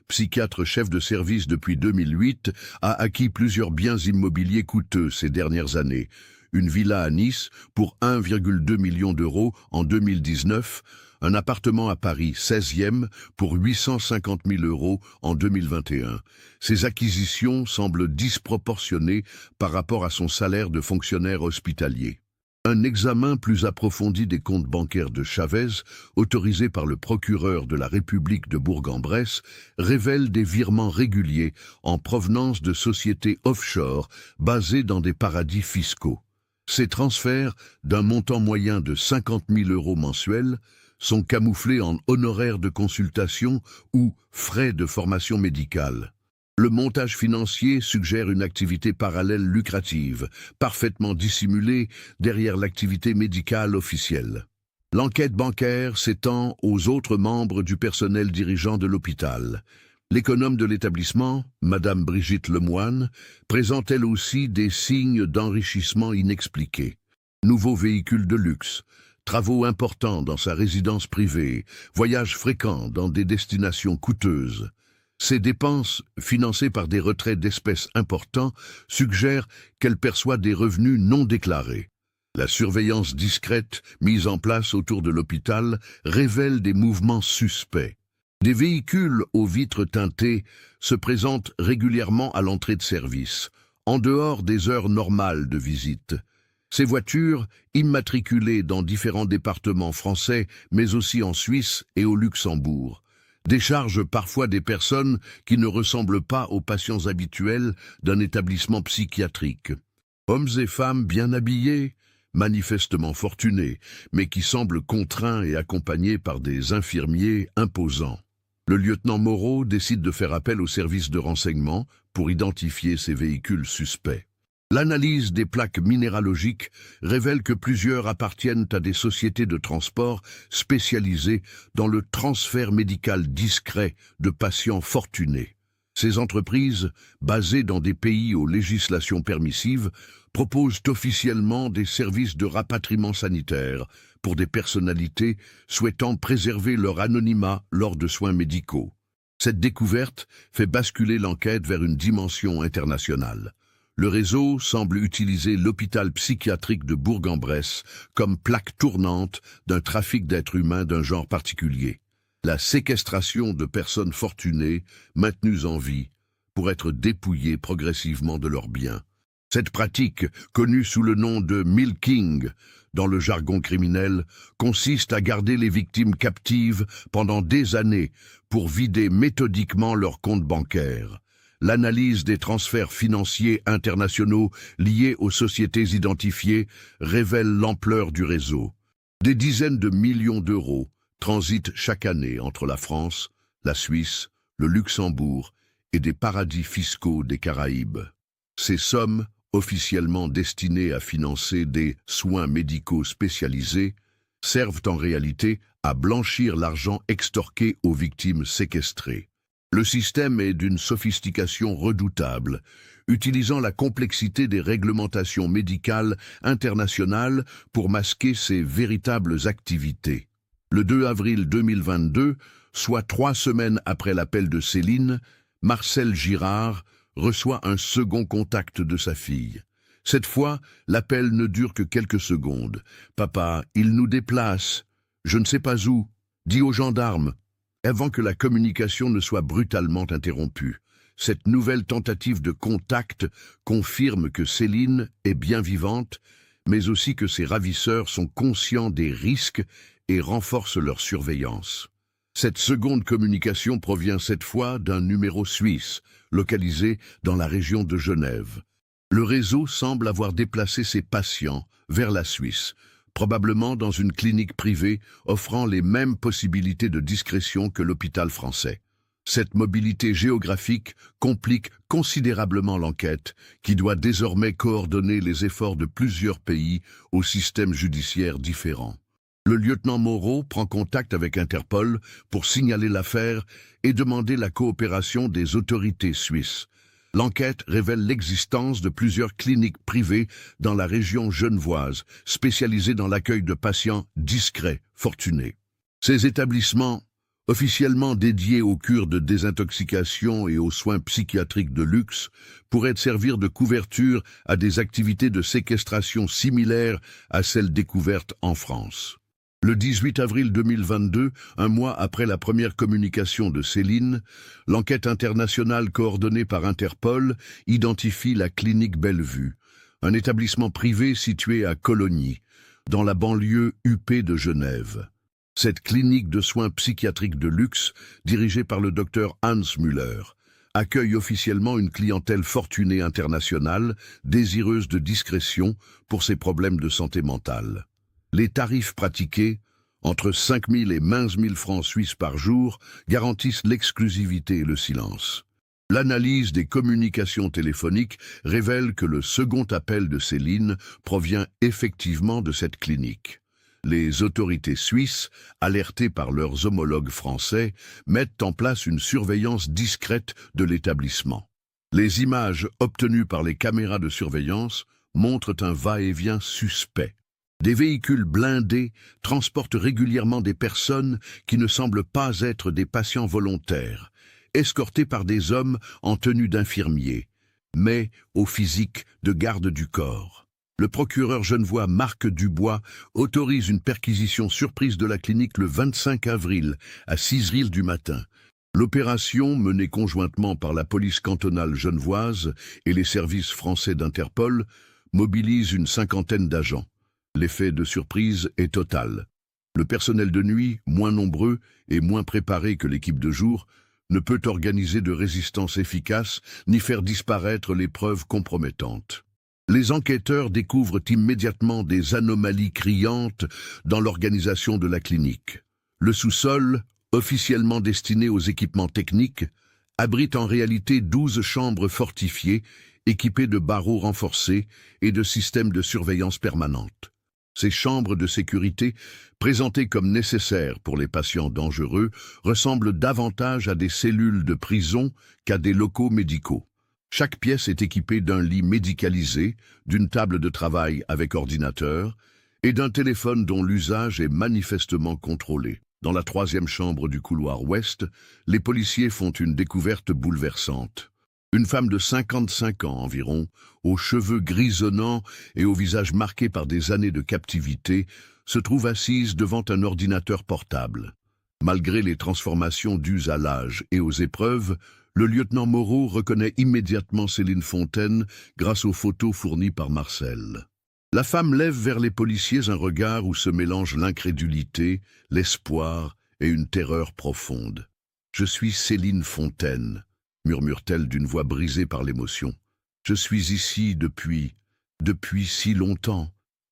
S1: psychiatre chef de service depuis 2008, a acquis plusieurs biens immobiliers coûteux ces dernières années. Une villa à Nice pour 1,2 million d'euros en 2019, un appartement à Paris 16e pour 850 000 euros en 2021. Ces acquisitions semblent disproportionnées par rapport à son salaire de fonctionnaire hospitalier. Un examen plus approfondi des comptes bancaires de Chavez, autorisé par le procureur de la République de Bourg-en-Bresse, révèle des virements réguliers en provenance de sociétés offshore basées dans des paradis fiscaux. Ces transferts, d'un montant moyen de 50 000 euros mensuels, sont camouflés en honoraires de consultation ou frais de formation médicale. Le montage financier suggère une activité parallèle lucrative, parfaitement dissimulée derrière l'activité médicale officielle. L'enquête bancaire s'étend aux autres membres du personnel dirigeant de l'hôpital. L'économe de l'établissement, Madame Brigitte Lemoine, présente elle aussi des signes d'enrichissement inexpliqués. Nouveaux véhicules de luxe, travaux importants dans sa résidence privée, voyages fréquents dans des destinations coûteuses. Ces dépenses, financées par des retraits d'espèces importants, suggèrent qu'elle perçoit des revenus non déclarés. La surveillance discrète mise en place autour de l'hôpital révèle des mouvements suspects. Des véhicules aux vitres teintées se présentent régulièrement à l'entrée de service, en dehors des heures normales de visite. Ces voitures, immatriculées dans différents départements français, mais aussi en Suisse et au Luxembourg, déchargent parfois des personnes qui ne ressemblent pas aux patients habituels d'un établissement psychiatrique. Hommes et femmes bien habillés, manifestement fortunés, mais qui semblent contraints et accompagnés par des infirmiers imposants. Le lieutenant Moreau décide de faire appel au service de renseignement pour identifier ces véhicules suspects. L'analyse des plaques minéralogiques révèle que plusieurs appartiennent à des sociétés de transport spécialisées dans le transfert médical discret de patients fortunés. Ces entreprises, basées dans des pays aux législations permissives, proposent officiellement des services de rapatriement sanitaire pour des personnalités souhaitant préserver leur anonymat lors de soins médicaux. Cette découverte fait basculer l'enquête vers une dimension internationale. Le réseau semble utiliser l'hôpital psychiatrique de Bourg-en-Bresse comme plaque tournante d'un trafic d'êtres humains d'un genre particulier. La séquestration de personnes fortunées, maintenues en vie, pour être dépouillées progressivement de leurs biens. Cette pratique, connue sous le nom de milking dans le jargon criminel, consiste à garder les victimes captives pendant des années pour vider méthodiquement leurs comptes bancaires. l'analyse des transferts financiers internationaux liés aux sociétés identifiées révèle l'ampleur du réseau. Des dizaines de millions d'euros transitent chaque année entre la France, la Suisse, le Luxembourg et des paradis fiscaux des Caraïbes. Ces sommes, officiellement destinées à financer des soins médicaux spécialisés, servent en réalité à blanchir l'argent extorqué aux victimes séquestrées. Le système est d'une sophistication redoutable, utilisant la complexité des réglementations médicales internationales pour masquer ses véritables activités. Le 2 avril 2022, soit 3 semaines après l'appel de Céline, Marcel Girard reçoit un second contact de sa fille. Cette fois, l'appel ne dure que quelques secondes. « Papa, il nous déplace. Je ne sais pas où. Dis aux gendarmes. » Avant que la communication ne soit brutalement interrompue. Cette nouvelle tentative de contact confirme que Céline est bien vivante, mais aussi que ses ravisseurs sont conscients des risques et renforce leur surveillance. Cette seconde communication provient cette fois d'un numéro suisse, localisé dans la région de Genève. Le réseau semble avoir déplacé ses patients vers la Suisse, probablement dans une clinique privée offrant les mêmes possibilités de discrétion que l'hôpital français. Cette mobilité géographique complique considérablement l'enquête, qui doit désormais coordonner les efforts de plusieurs pays aux systèmes judiciaires différents. Le lieutenant Moreau prend contact avec Interpol pour signaler l'affaire et demander la coopération des autorités suisses. L'enquête révèle l'existence de plusieurs cliniques privées dans la région genevoise, spécialisées dans l'accueil de patients discrets, fortunés. Ces établissements, officiellement dédiés aux cures de désintoxication et aux soins psychiatriques de luxe, pourraient servir de couverture à des activités de séquestration similaires à celles découvertes en France. Le 18 avril 2022, un mois après la première communication de Céline, l'enquête internationale coordonnée par Interpol identifie la clinique Bellevue, un établissement privé situé à Cologny, dans la banlieue huppée de Genève. Cette clinique de soins psychiatriques de luxe, dirigée par le docteur Hans Müller, accueille officiellement une clientèle fortunée internationale, désireuse de discrétion pour ses problèmes de santé mentale. Les tarifs pratiqués, entre 5 000 et 15 000 francs suisses par jour, garantissent l'exclusivité et le silence. L'analyse des communications téléphoniques révèle que le second appel de Céline provient effectivement de cette clinique. Les autorités suisses, alertées par leurs homologues français, mettent en place une surveillance discrète de l'établissement. Les images obtenues par les caméras de surveillance montrent un va-et-vient suspect. Des véhicules blindés transportent régulièrement des personnes qui ne semblent pas être des patients volontaires, escortés par des hommes en tenue d'infirmiers, mais au physique de garde du corps. Le procureur genevois Marc Dubois autorise une perquisition surprise de la clinique le 25 avril à 6h du matin. L'opération, menée conjointement par la police cantonale genevoise et les services français d'Interpol, mobilise une cinquantaine d'agents. L'effet de surprise est total. Le personnel de nuit, moins nombreux et moins préparé que l'équipe de jour, ne peut organiser de résistance efficace ni faire disparaître les preuves compromettantes. Les enquêteurs découvrent immédiatement des anomalies criantes dans l'organisation de la clinique. Le sous-sol, officiellement destiné aux équipements techniques, abrite en réalité 12 chambres fortifiées, équipées de barreaux renforcés et de systèmes de surveillance permanente. Ces chambres de sécurité, présentées comme nécessaires pour les patients dangereux, ressemblent davantage à des cellules de prison qu'à des locaux médicaux. Chaque pièce est équipée d'un lit médicalisé, d'une table de travail avec ordinateur et d'un téléphone dont l'usage est manifestement contrôlé. Dans la 3e chambre du couloir ouest, les policiers font une découverte bouleversante. Une femme de 55 ans environ, aux cheveux grisonnants et au visage marqué par des années de captivité, se trouve assise devant un ordinateur portable. Malgré les transformations dues à l'âge et aux épreuves, le lieutenant Moreau reconnaît immédiatement Céline Fontaine grâce aux photos fournies par Marcel. La femme lève vers les policiers un regard où se mélangent l'incrédulité, l'espoir et une terreur profonde. « Je suis Céline Fontaine. murmure-t-elle d'une voix brisée par l'émotion. Je suis ici depuis si longtemps.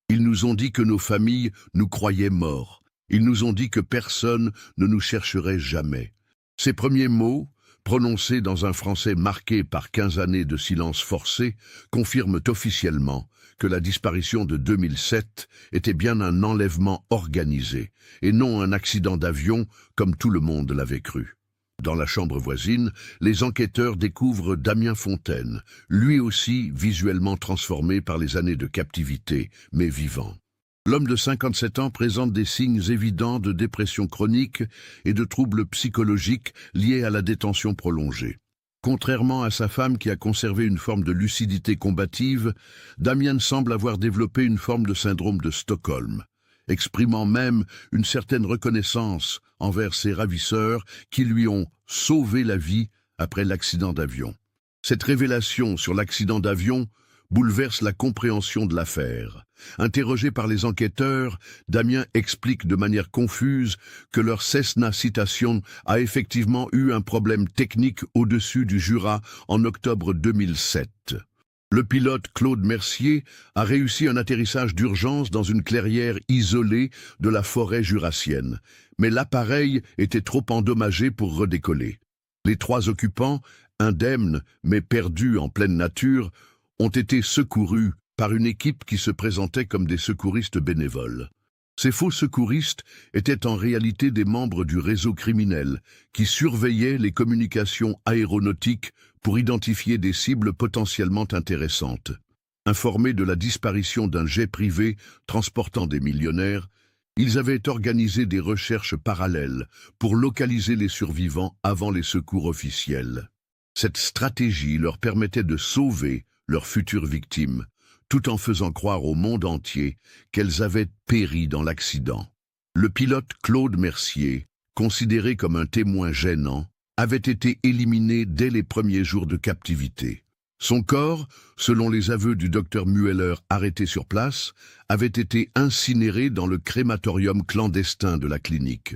S1: Ils nous ont dit que nos familles nous croyaient morts. Ils nous ont dit que personne ne nous chercherait jamais. Ces premiers mots, prononcés dans un français marqué par 15 années de silence forcé, confirment officiellement que la disparition de 2007 était bien un enlèvement organisé, et non un accident d'avion comme tout le monde l'avait cru. Dans la chambre voisine, les enquêteurs découvrent Damien Fontaine, lui aussi visuellement transformé par les années de captivité, mais vivant. L'homme de 57 ans présente des signes évidents de dépression chronique et de troubles psychologiques liés à la détention prolongée. Contrairement à sa femme qui a conservé une forme de lucidité combative, Damien semble avoir développé une forme de syndrome de Stockholm, exprimant même une certaine reconnaissance envers ses ravisseurs qui lui ont sauvé la vie après l'accident d'avion. Cette révélation sur l'accident d'avion bouleverse la compréhension de l'affaire. Interrogé par les enquêteurs, Damien explique de manière confuse que leur Cessna Citation a effectivement eu un problème technique au-dessus du Jura en octobre 2007. Le pilote Claude Mercier a réussi un atterrissage d'urgence dans une clairière isolée de la forêt jurassienne, mais l'appareil était trop endommagé pour redécoller. Les 3 occupants, indemnes mais perdus en pleine nature, ont été secourus par une équipe qui se présentait comme des secouristes bénévoles. Ces faux secouristes étaient en réalité des membres du réseau criminel qui surveillaient les communications aéronautiques pour identifier des cibles potentiellement intéressantes. Informés de la disparition d'un jet privé transportant des millionnaires, ils avaient organisé des recherches parallèles pour localiser les survivants avant les secours officiels. Cette stratégie leur permettait de sauver leurs futures victimes, tout en faisant croire au monde entier qu'elles avaient péri dans l'accident. Le pilote Claude Mercier, considéré comme un témoin gênant, avait été éliminé dès les premiers jours de captivité. Son corps, selon les aveux du docteur Mueller arrêté sur place, avait été incinéré dans le crématorium clandestin de la clinique.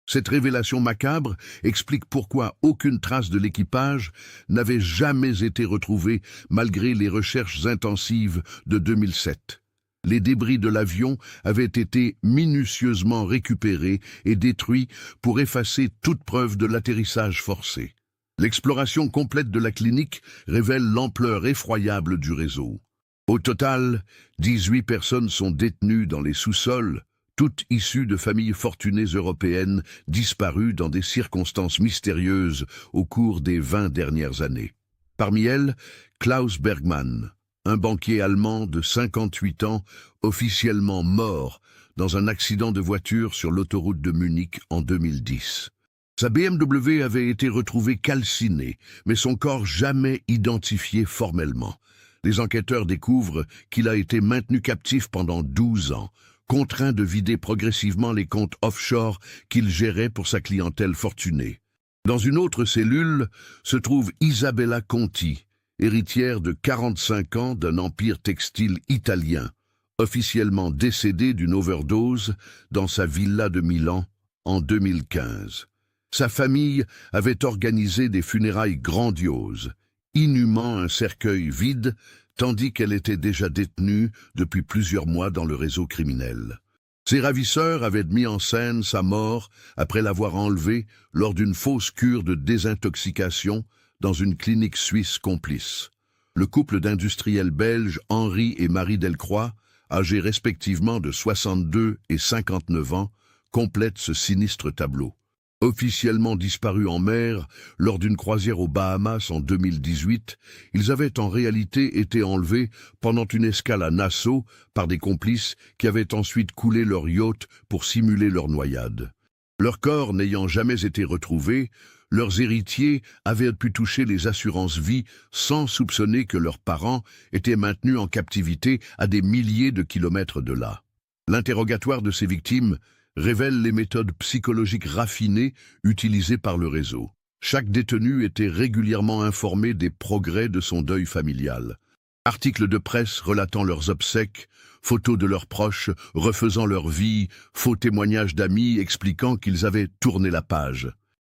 S1: Cette révélation macabre explique pourquoi aucune trace de l'équipage n'avait jamais été retrouvée malgré les recherches intensives de 2007. Les débris de l'avion avaient été minutieusement récupérés et détruits pour effacer toute preuve de l'atterrissage forcé. L'exploration complète de la clinique révèle l'ampleur effroyable du réseau. Au total, 18 personnes sont détenues dans les sous-sols, toutes issues de familles fortunées européennes disparues dans des circonstances mystérieuses au cours des 20 dernières années. Parmi elles, Klaus Bergmann, un banquier allemand de 58 ans, officiellement mort dans un accident de voiture sur l'autoroute de Munich en 2010. Sa BMW avait été retrouvée calcinée, mais son corps jamais identifié formellement. Les enquêteurs découvrent qu'il a été maintenu captif pendant 12 ans, contraint de vider progressivement les comptes offshore qu'il gérait pour sa clientèle fortunée. Dans une autre cellule se trouve Isabella Conti, héritière de 45 ans d'un empire textile italien, officiellement décédée d'une overdose dans sa villa de Milan en 2015. Sa famille avait organisé des funérailles grandioses, inhumant un cercueil vide, tandis qu'elle était déjà détenue depuis plusieurs mois dans le réseau criminel. Ses ravisseurs avaient mis en scène sa mort après l'avoir enlevée lors d'une fausse cure de désintoxication dans une clinique suisse complice. Le couple d'industriels belges Henri et Marie Delcroix, âgés respectivement de 62 et 59 ans, complète ce sinistre tableau. Officiellement disparus en mer lors d'une croisière aux Bahamas en 2018, ils avaient en réalité été enlevés pendant une escale à Nassau par des complices qui avaient ensuite coulé leur yacht pour simuler leur noyade. Leurs corps n'ayant jamais été retrouvés, leurs héritiers avaient pu toucher les assurances-vie sans soupçonner que leurs parents étaient maintenus en captivité à des milliers de kilomètres de là. L'interrogatoire de ces victimes révèle les méthodes psychologiques raffinées utilisées par le réseau. Chaque détenu était régulièrement informé des progrès de son deuil familial. Articles de presse relatant leurs obsèques, photos de leurs proches refaisant leur vie, faux témoignages d'amis expliquant qu'ils avaient tourné la page.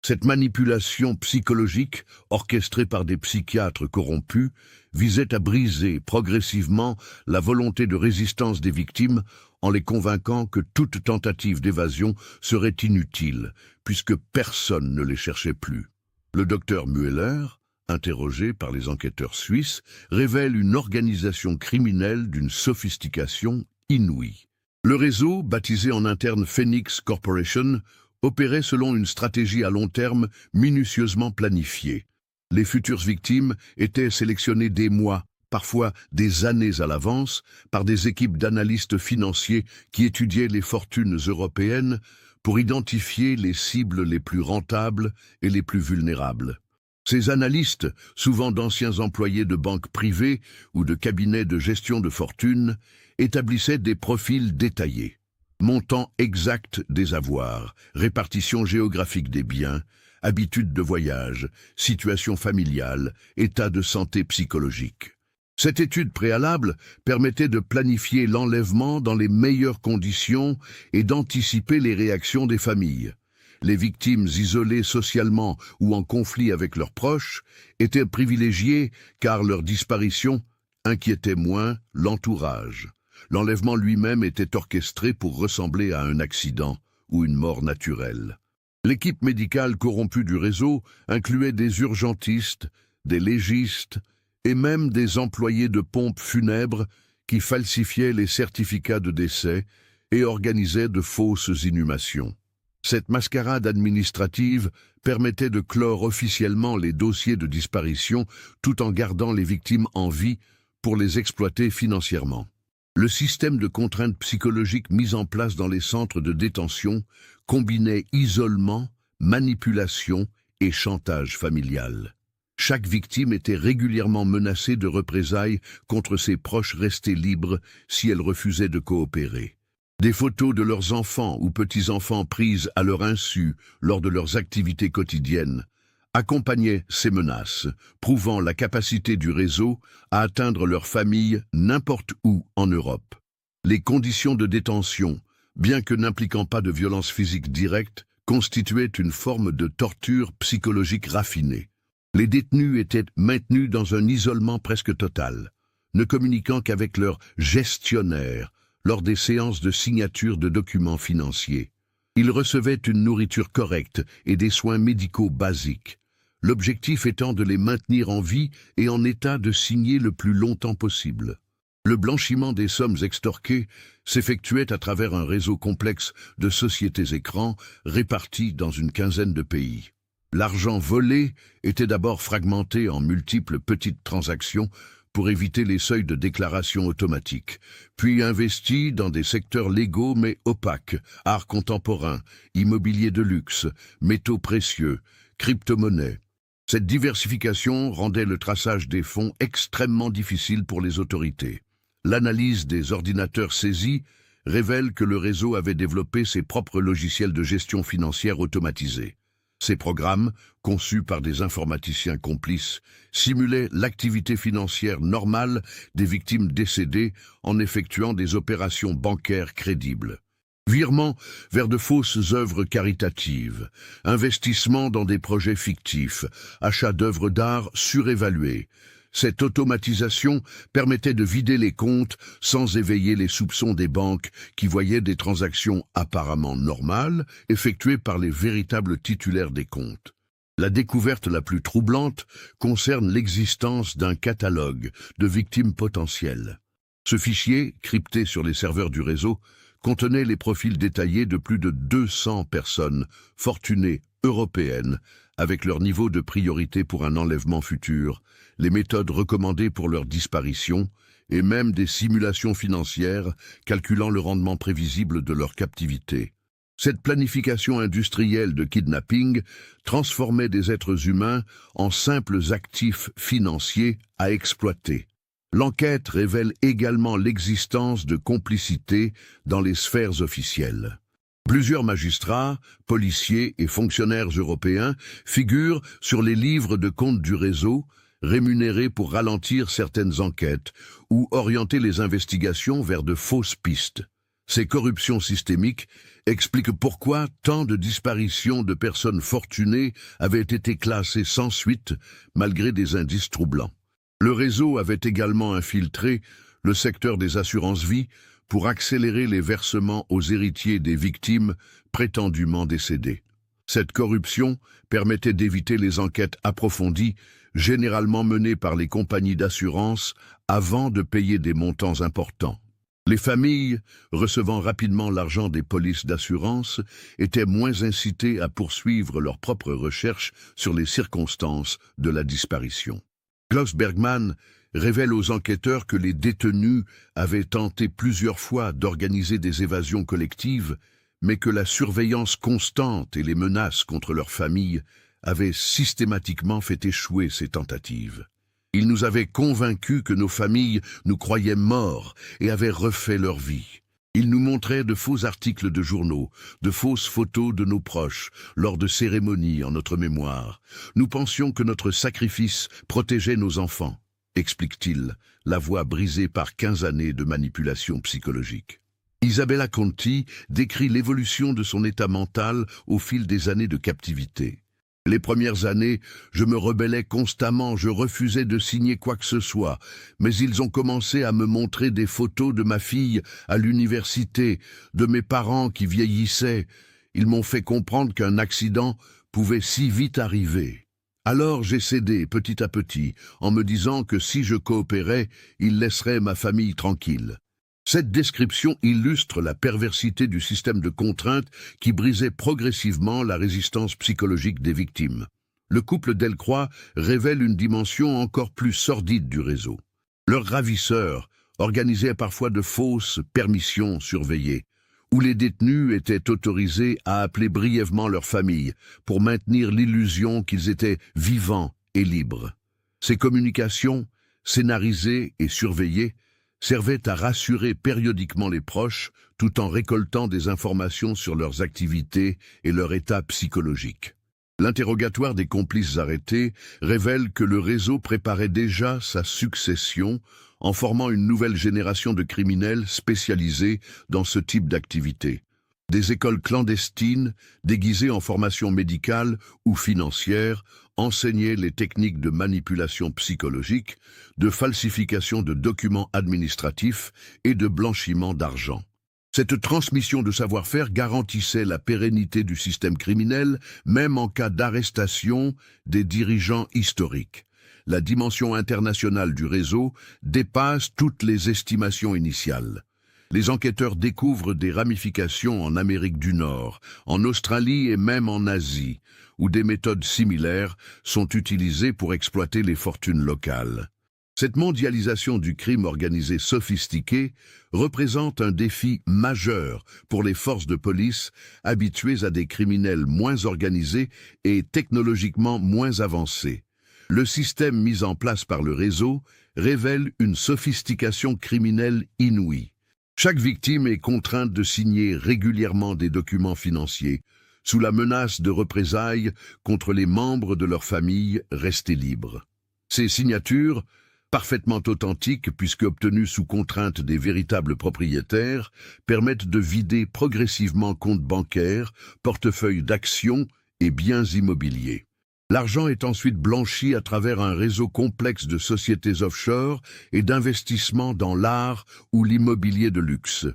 S1: Cette manipulation psychologique, orchestrée par des psychiatres corrompus, visait à briser progressivement la volonté de résistance des victimes en les convainquant que toute tentative d'évasion serait inutile, puisque personne ne les cherchait plus. Le docteur Mueller, interrogé par les enquêteurs suisses, révèle une organisation criminelle d'une sophistication inouïe. Le réseau, baptisé en interne Phoenix Corporation, opérait selon une stratégie à long terme minutieusement planifiée. Les futures victimes étaient sélectionnées des mois, parfois des années à l'avance, par des équipes d'analystes financiers qui étudiaient les fortunes européennes pour identifier les cibles les plus rentables et les plus vulnérables. Ces analystes, souvent d'anciens employés de banques privées ou de cabinets de gestion de fortune, établissaient des profils détaillés. Montant exact des avoirs, répartition géographique des biens, habitudes de voyage, situation familiale, état de santé psychologique. Cette étude préalable permettait de planifier l'enlèvement dans les meilleures conditions et d'anticiper les réactions des familles. Les victimes isolées socialement ou en conflit avec leurs proches étaient privilégiées car leur disparition inquiétait moins l'entourage. L'enlèvement lui-même était orchestré pour ressembler à un accident ou une mort naturelle. L'équipe médicale corrompue du réseau incluait des urgentistes, des légistes et même des employés de pompes funèbres qui falsifiaient les certificats de décès et organisaient de fausses inhumations. Cette mascarade administrative permettait de clore officiellement les dossiers de disparition tout en gardant les victimes en vie pour les exploiter financièrement. Le système de contraintes psychologiques mis en place dans les centres de détention combinait isolement, manipulation et chantage familial. Chaque victime était régulièrement menacée de représailles contre ses proches restés libres si elle refusait de coopérer. Des photos de leurs enfants ou petits-enfants prises à leur insu lors de leurs activités quotidiennes accompagnaient ces menaces, prouvant la capacité du réseau à atteindre leur famille n'importe où en Europe. Les conditions de détention, bien que n'impliquant pas de violence physique directe, constituaient une forme de torture psychologique raffinée. Les détenus étaient maintenus dans un isolement presque total, ne communiquant qu'avec leur gestionnaire lors des séances de signature de documents financiers. Ils recevaient une nourriture correcte et des soins médicaux basiques, l'objectif étant de les maintenir en vie et en état de signer le plus longtemps possible. Le blanchiment des sommes extorquées s'effectuait à travers un réseau complexe de sociétés écrans réparties dans une quinzaine de pays. L'argent volé était d'abord fragmenté en multiples petites transactions pour éviter les seuils de déclaration automatique, puis investi dans des secteurs légaux mais opaques, art contemporain, immobilier de luxe, métaux précieux, crypto-monnaies. Cette diversification rendait le traçage des fonds extrêmement difficile pour les autorités. L'analyse des ordinateurs saisis révèle que le réseau avait développé ses propres logiciels de gestion financière automatisés. Ces programmes, conçus par des informaticiens complices, simulaient l'activité financière normale des victimes décédées en effectuant des opérations bancaires crédibles. Virements vers de fausses œuvres caritatives, investissements dans des projets fictifs, achats d'œuvres d'art surévaluées. Cette automatisation permettait de vider les comptes sans éveiller les soupçons des banques qui voyaient des transactions apparemment normales effectuées par les véritables titulaires des comptes. La découverte la plus troublante concerne l'existence d'un catalogue de victimes potentielles. Ce fichier, crypté sur les serveurs du réseau, contenait les profils détaillés de plus de 200 personnes fortunées européennes avec leur niveau de priorité pour un enlèvement futur, les méthodes recommandées pour leur disparition et même des simulations financières calculant le rendement prévisible de leur captivité. Cette planification industrielle de kidnapping transformait des êtres humains en simples actifs financiers à exploiter. L'enquête révèle également l'existence de complicités dans les sphères officielles. Plusieurs magistrats, policiers et fonctionnaires européens figurent sur les livres de compte du réseau, rémunérés pour ralentir certaines enquêtes ou orienter les investigations vers de fausses pistes. Ces corruptions systémiques explique pourquoi tant de disparitions de personnes fortunées avaient été classées sans suite malgré des indices troublants. Le réseau avait également infiltré le secteur des assurances-vie pour accélérer les versements aux héritiers des victimes prétendument décédées. Cette corruption permettait d'éviter les enquêtes approfondies, généralement menées par les compagnies d'assurance, avant de payer des montants importants. Les familles, recevant rapidement l'argent des polices d'assurance, étaient moins incitées à poursuivre leurs propres recherches sur les circonstances de la disparition. Klaus Bergman révèle aux enquêteurs que les détenus avaient tenté plusieurs fois d'organiser des évasions collectives, mais que la surveillance constante et les menaces contre leurs familles avaient systématiquement fait échouer ces tentatives. Ils nous avaient convaincus que nos familles nous croyaient morts et avaient refait leur vie. Ils nous montraient de faux articles de journaux, de fausses photos de nos proches, lors de cérémonies en notre mémoire. Nous pensions que notre sacrifice protégeait nos enfants, explique-t-il, la voix brisée par 15 années de manipulation psychologique. Isabella Conti décrit l'évolution de son état mental au fil des années de captivité. Les premières années, je me rebellais constamment, je refusais de signer quoi que ce soit, mais ils ont commencé à me montrer des photos de ma fille à l'université, de mes parents qui vieillissaient. Ils m'ont fait comprendre qu'un accident pouvait si vite arriver. Alors j'ai cédé petit à petit, en me disant que si je coopérais, ils laisseraient ma famille tranquille. Cette description illustre la perversité du système de contrainte qui brisait progressivement la résistance psychologique des victimes. Le couple Delcroix révèle une dimension encore plus sordide du réseau. Leurs ravisseurs organisaient parfois de fausses permissions surveillées, où les détenus étaient autorisés à appeler brièvement leur famille pour maintenir l'illusion qu'ils étaient vivants et libres. Ces communications, scénarisées et surveillées, servait à rassurer périodiquement les proches tout en récoltant des informations sur leurs activités et leur état psychologique. L'interrogatoire des complices arrêtés révèle que le réseau préparait déjà sa succession en formant une nouvelle génération de criminels spécialisés dans ce type d'activité. Des écoles clandestines, déguisées en formation médicale ou financière, enseignaient les techniques de manipulation psychologique, de falsification de documents administratifs et de blanchiment d'argent. Cette transmission de savoir-faire garantissait la pérennité du système criminel, même en cas d'arrestation des dirigeants historiques. La dimension internationale du réseau dépasse toutes les estimations initiales. Les enquêteurs découvrent des ramifications en Amérique du Nord, en Australie et même en Asie, où des méthodes similaires sont utilisées pour exploiter les fortunes locales. Cette mondialisation du crime organisé sophistiqué représente un défi majeur pour les forces de police habituées à des criminels moins organisés et technologiquement moins avancés. Le système mis en place par le réseau révèle une sophistication criminelle inouïe. Chaque victime est contrainte de signer régulièrement des documents financiers, sous la menace de représailles contre les membres de leur famille restés libres. Ces signatures, parfaitement authentiques puisque obtenues sous contrainte des véritables propriétaires, permettent de vider progressivement comptes bancaires, portefeuilles d'actions et biens immobiliers. L'argent est ensuite blanchi à travers un réseau complexe de sociétés offshore et d'investissements dans l'art ou l'immobilier de luxe.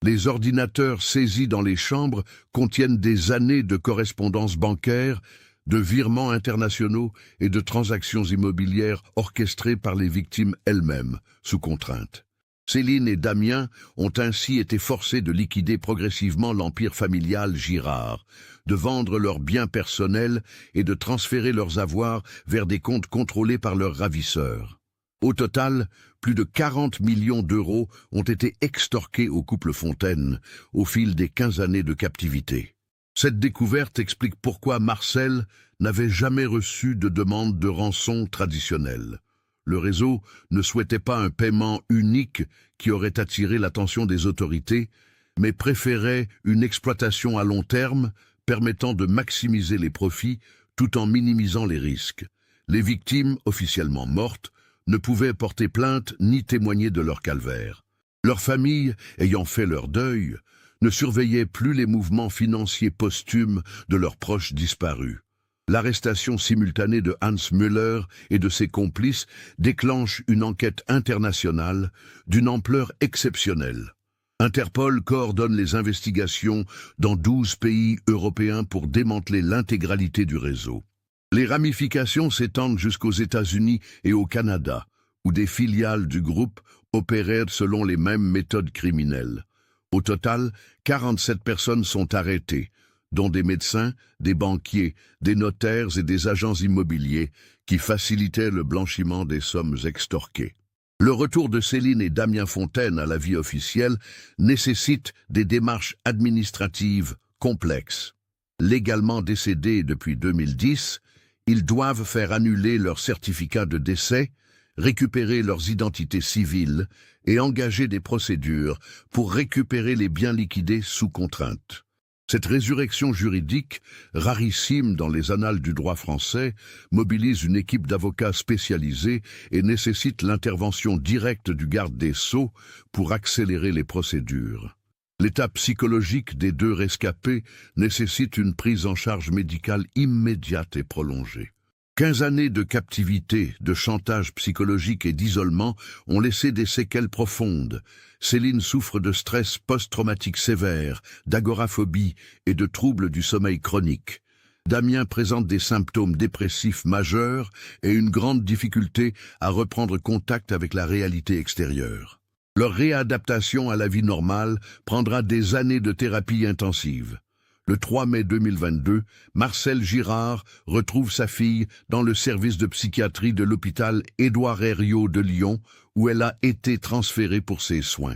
S1: Les ordinateurs saisis dans les chambres contiennent des années de correspondances bancaires, de virements internationaux et de transactions immobilières orchestrées par les victimes elles-mêmes, sous contrainte. Céline et Damien ont ainsi été forcés de liquider progressivement l'empire familial Girard, de vendre leurs biens personnels et de transférer leurs avoirs vers des comptes contrôlés par leurs ravisseurs. Au total, plus de 40 millions d'euros ont été extorqués au couple Fontaine au fil des 15 années de captivité. Cette découverte explique pourquoi Marcel n'avait jamais reçu de demande de rançon traditionnelle. Le réseau ne souhaitait pas un paiement unique qui aurait attiré l'attention des autorités, mais préférait une exploitation à long terme permettant de maximiser les profits tout en minimisant les risques. Les victimes, officiellement mortes, ne pouvaient porter plainte ni témoigner de leur calvaire. Leurs familles, ayant fait leur deuil, ne surveillaient plus les mouvements financiers posthumes de leurs proches disparus. L'arrestation simultanée de Hans Müller et de ses complices déclenche une enquête internationale d'une ampleur exceptionnelle. Interpol coordonne les investigations dans 12 pays européens pour démanteler l'intégralité du réseau. Les ramifications s'étendent jusqu'aux États-Unis et au Canada, où des filiales du groupe opéraient selon les mêmes méthodes criminelles. Au total, 47 personnes sont arrêtées, dont des médecins, des banquiers, des notaires et des agents immobiliers qui facilitaient le blanchiment des sommes extorquées. Le retour de Céline et Damien Fontaine à la vie officielle nécessite des démarches administratives complexes. Légalement décédés depuis 2010, ils doivent faire annuler leur certificat de décès, récupérer leurs identités civiles et engager des procédures pour récupérer les biens liquidés sous contrainte. Cette résurrection juridique, rarissime dans les annales du droit français, mobilise une équipe d'avocats spécialisés et nécessite l'intervention directe du garde des Sceaux pour accélérer les procédures. L'état psychologique des deux rescapés nécessite une prise en charge médicale immédiate et prolongée. 15 années de captivité, de chantage psychologique et d'isolement ont laissé des séquelles profondes. Céline souffre de stress post-traumatique sévère, d'agoraphobie et de troubles du sommeil chronique. Damien présente des symptômes dépressifs majeurs et une grande difficulté à reprendre contact avec la réalité extérieure. Leur réadaptation à la vie normale prendra des années de thérapie intensive. Le 3 mai 2022, Marcel Girard retrouve sa fille dans le service de psychiatrie de l'hôpital Édouard Herriot de Lyon, où elle a été transférée pour ses soins.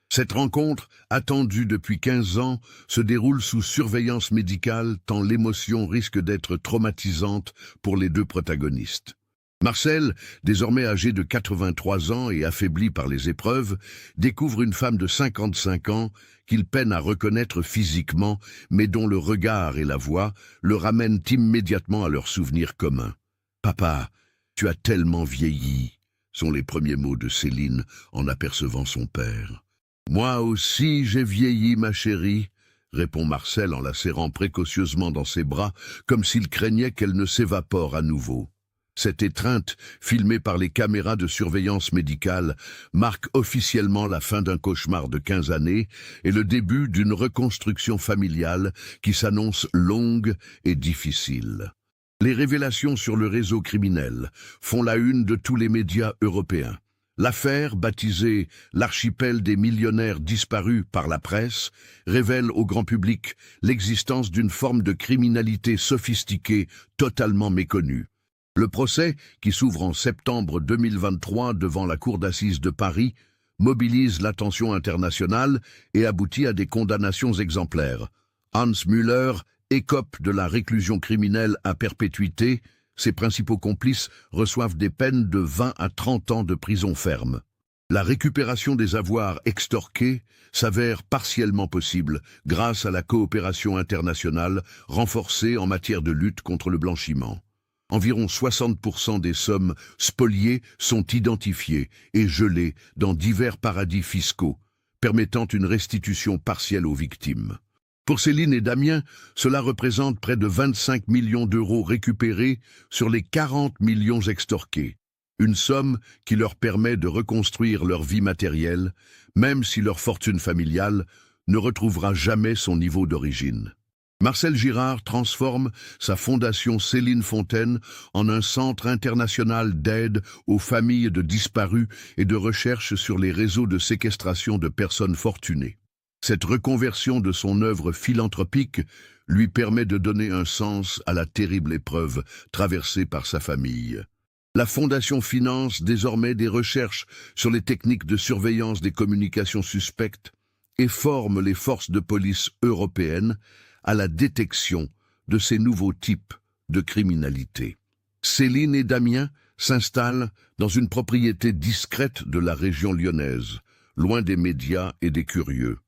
S1: Cette rencontre, attendue depuis 15 ans, se déroule sous surveillance médicale tant l'émotion risque d'être traumatisante pour les deux protagonistes. Marcel, désormais âgé de 83 ans et affaibli par les épreuves, découvre une femme de 55 ans qu'il peine à reconnaître physiquement, mais dont le regard et la voix le ramènent immédiatement à leurs souvenirs communs. « Papa, tu as tellement vieilli », sont les premiers mots de Céline en apercevant son père. « Moi aussi j'ai vieilli, ma chérie », répond Marcel en la serrant précieusement dans ses bras, comme s'il craignait qu'elle ne s'évapore à nouveau. Cette étreinte, filmée par les caméras de surveillance médicale, marque officiellement la fin d'un cauchemar de 15 années et le début d'une reconstruction familiale qui s'annonce longue et difficile. Les révélations sur le réseau criminel font la une de tous les médias européens. L'affaire, baptisée « l'archipel des millionnaires disparus » par la presse, révèle au grand public l'existence d'une forme de criminalité sophistiquée totalement méconnue. Le procès, qui s'ouvre en septembre 2023 devant la Cour d'assises de Paris, mobilise l'attention internationale et aboutit à des condamnations exemplaires. Hans Müller écope de la réclusion criminelle à perpétuité, ses principaux complices reçoivent des peines de 20 à 30 ans de prison ferme. La récupération des avoirs extorqués s'avère partiellement possible grâce à la coopération internationale renforcée en matière de lutte contre le blanchiment. Environ 60% des sommes spoliées sont identifiées et gelées dans divers paradis fiscaux, permettant une restitution partielle aux victimes. Pour Céline et Damien, cela représente près de 25 millions d'euros récupérés sur les 40 millions extorqués. Une somme qui leur permet de reconstruire leur vie matérielle, même si leur fortune familiale ne retrouvera jamais son niveau d'origine. Marcel Girard transforme sa fondation Céline Fontaine en un centre international d'aide aux familles de disparus et de recherche sur les réseaux de séquestration de personnes fortunées. Cette reconversion de son œuvre philanthropique lui permet de donner un sens à la terrible épreuve traversée par sa famille. La Fondation finance désormais des recherches sur les techniques de surveillance des communications suspectes et forme les forces de police européennes à la détection de ces nouveaux types de criminalité. Céline et Damien s'installent dans une propriété discrète de la région lyonnaise, loin des médias et des curieux.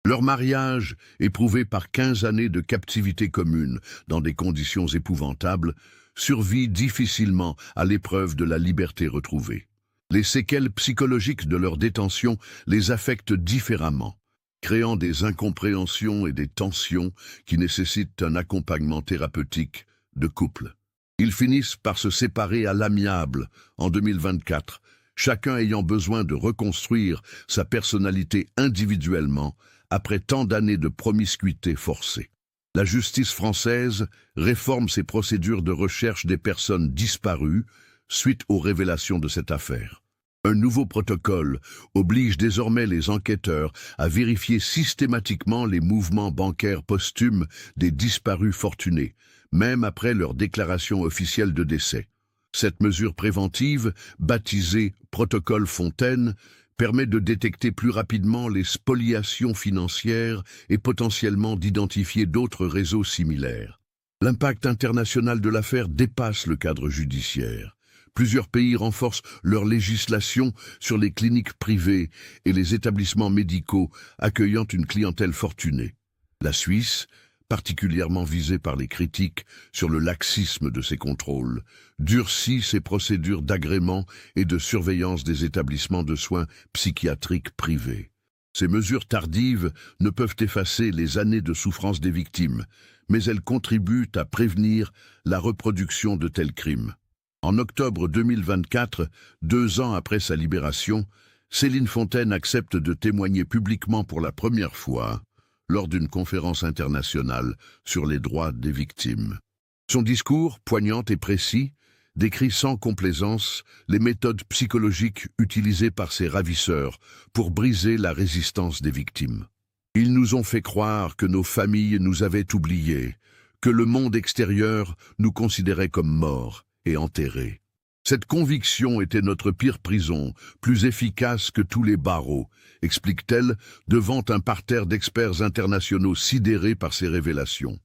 S1: Leur mariage, éprouvé par 15 années de captivité commune dans des conditions épouvantables, survit difficilement à l'épreuve de la liberté retrouvée. Les séquelles psychologiques de leur détention les affectent différemment. créant des incompréhensions et des tensions qui nécessitent un accompagnement thérapeutique de couple. Ils finissent par se séparer à l'amiable en 2024, chacun ayant besoin de reconstruire sa personnalité individuellement après tant d'années de promiscuité forcée. La justice française réforme ses procédures de recherche des personnes disparues suite aux révélations de cette affaire. Un nouveau protocole oblige désormais les enquêteurs à vérifier systématiquement les mouvements bancaires posthumes des disparus fortunés, même après leur déclaration officielle de décès. Cette mesure préventive, baptisée Protocole Fontaine, permet de détecter plus rapidement les spoliations financières et potentiellement d'identifier d'autres réseaux similaires. L'impact international de l'affaire dépasse le cadre judiciaire. Plusieurs pays renforcent leur législation sur les cliniques privées et les établissements médicaux accueillant une clientèle fortunée. La Suisse, particulièrement visée par les critiques sur le laxisme de ses contrôles, durcit ses procédures d'agrément et de surveillance des établissements de soins psychiatriques privés. Ces mesures tardives ne peuvent effacer les années de souffrance des victimes, mais elles contribuent à prévenir la reproduction de tels crimes. En octobre 2024, 2 ans après sa libération, Céline Fontaine accepte de témoigner publiquement pour la première fois lors d'une conférence internationale sur les droits des victimes. Son discours, poignant et précis, décrit sans complaisance les méthodes psychologiques utilisées par ses ravisseurs pour briser la résistance des victimes. Ils nous ont fait croire que nos familles nous avaient oubliés, que le monde extérieur nous considérait comme morts et enterrés. Cette conviction était notre pire prison, plus efficace que tous les barreaux, explique-t-elle devant un parterre d'experts internationaux sidérés par ces révélations.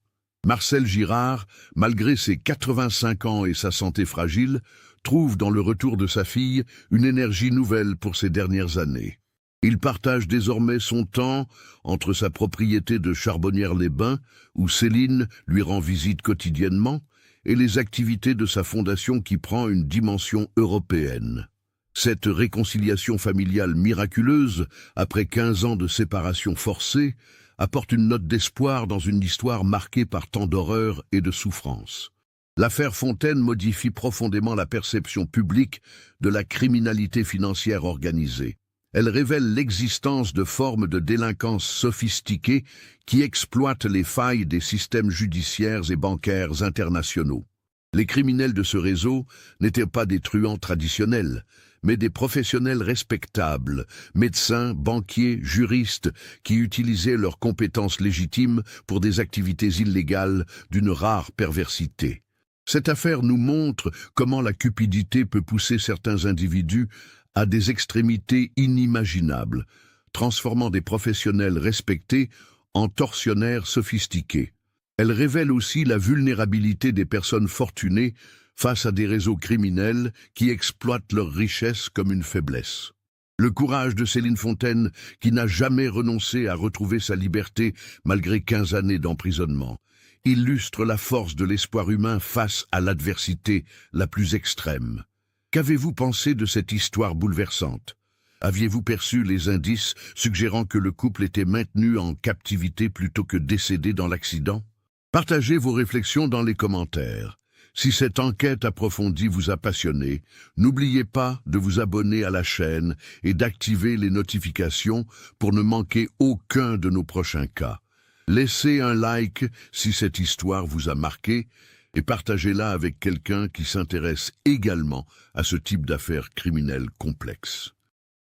S1: Marcel Girard, malgré ses 85 ans et sa santé fragile, trouve dans le retour de sa fille une énergie nouvelle pour ces dernières années. Il partage désormais son temps entre sa propriété de Charbonnières-les-Bains, où Céline lui rend visite quotidiennement, et les activités de sa fondation qui prend une dimension européenne. Cette réconciliation familiale miraculeuse, après 15 ans de séparation forcée, apporte une note d'espoir dans une histoire marquée par tant d'horreur et de souffrance. L'affaire Fontaine modifie profondément la perception publique de la criminalité financière organisée. Elle révèle l'existence de formes de délinquance sophistiquées qui exploitent les failles des systèmes judiciaires et bancaires internationaux. Les criminels de ce réseau n'étaient pas des truands traditionnels, mais des professionnels respectables, médecins, banquiers, juristes, qui utilisaient leurs compétences légitimes pour des activités illégales d'une rare perversité. Cette affaire nous montre comment la cupidité peut pousser certains individus à des extrémités inimaginables, transformant des professionnels respectés en tortionnaires sophistiqués. Elle révèle aussi la vulnérabilité des personnes fortunées face à des réseaux criminels qui exploitent leur richesse comme une faiblesse. Le courage de Céline Fontaine, qui n'a jamais renoncé à retrouver sa liberté malgré 15 années d'emprisonnement, illustre la force de l'espoir humain face à l'adversité la plus extrême. Qu'avez-vous pensé de cette histoire bouleversante? Aviez-vous perçu les indices suggérant que le couple était maintenu en captivité plutôt que décédé dans l'accident? Partagez vos réflexions dans les commentaires. Si cette enquête approfondie vous a passionné, n'oubliez pas de vous abonner à la chaîne et d'activer les notifications pour ne manquer aucun de nos prochains cas. Laissez un like si cette histoire vous a marqué et partagez-la avec quelqu'un qui s'intéresse également à ce type d'affaires criminelles complexes.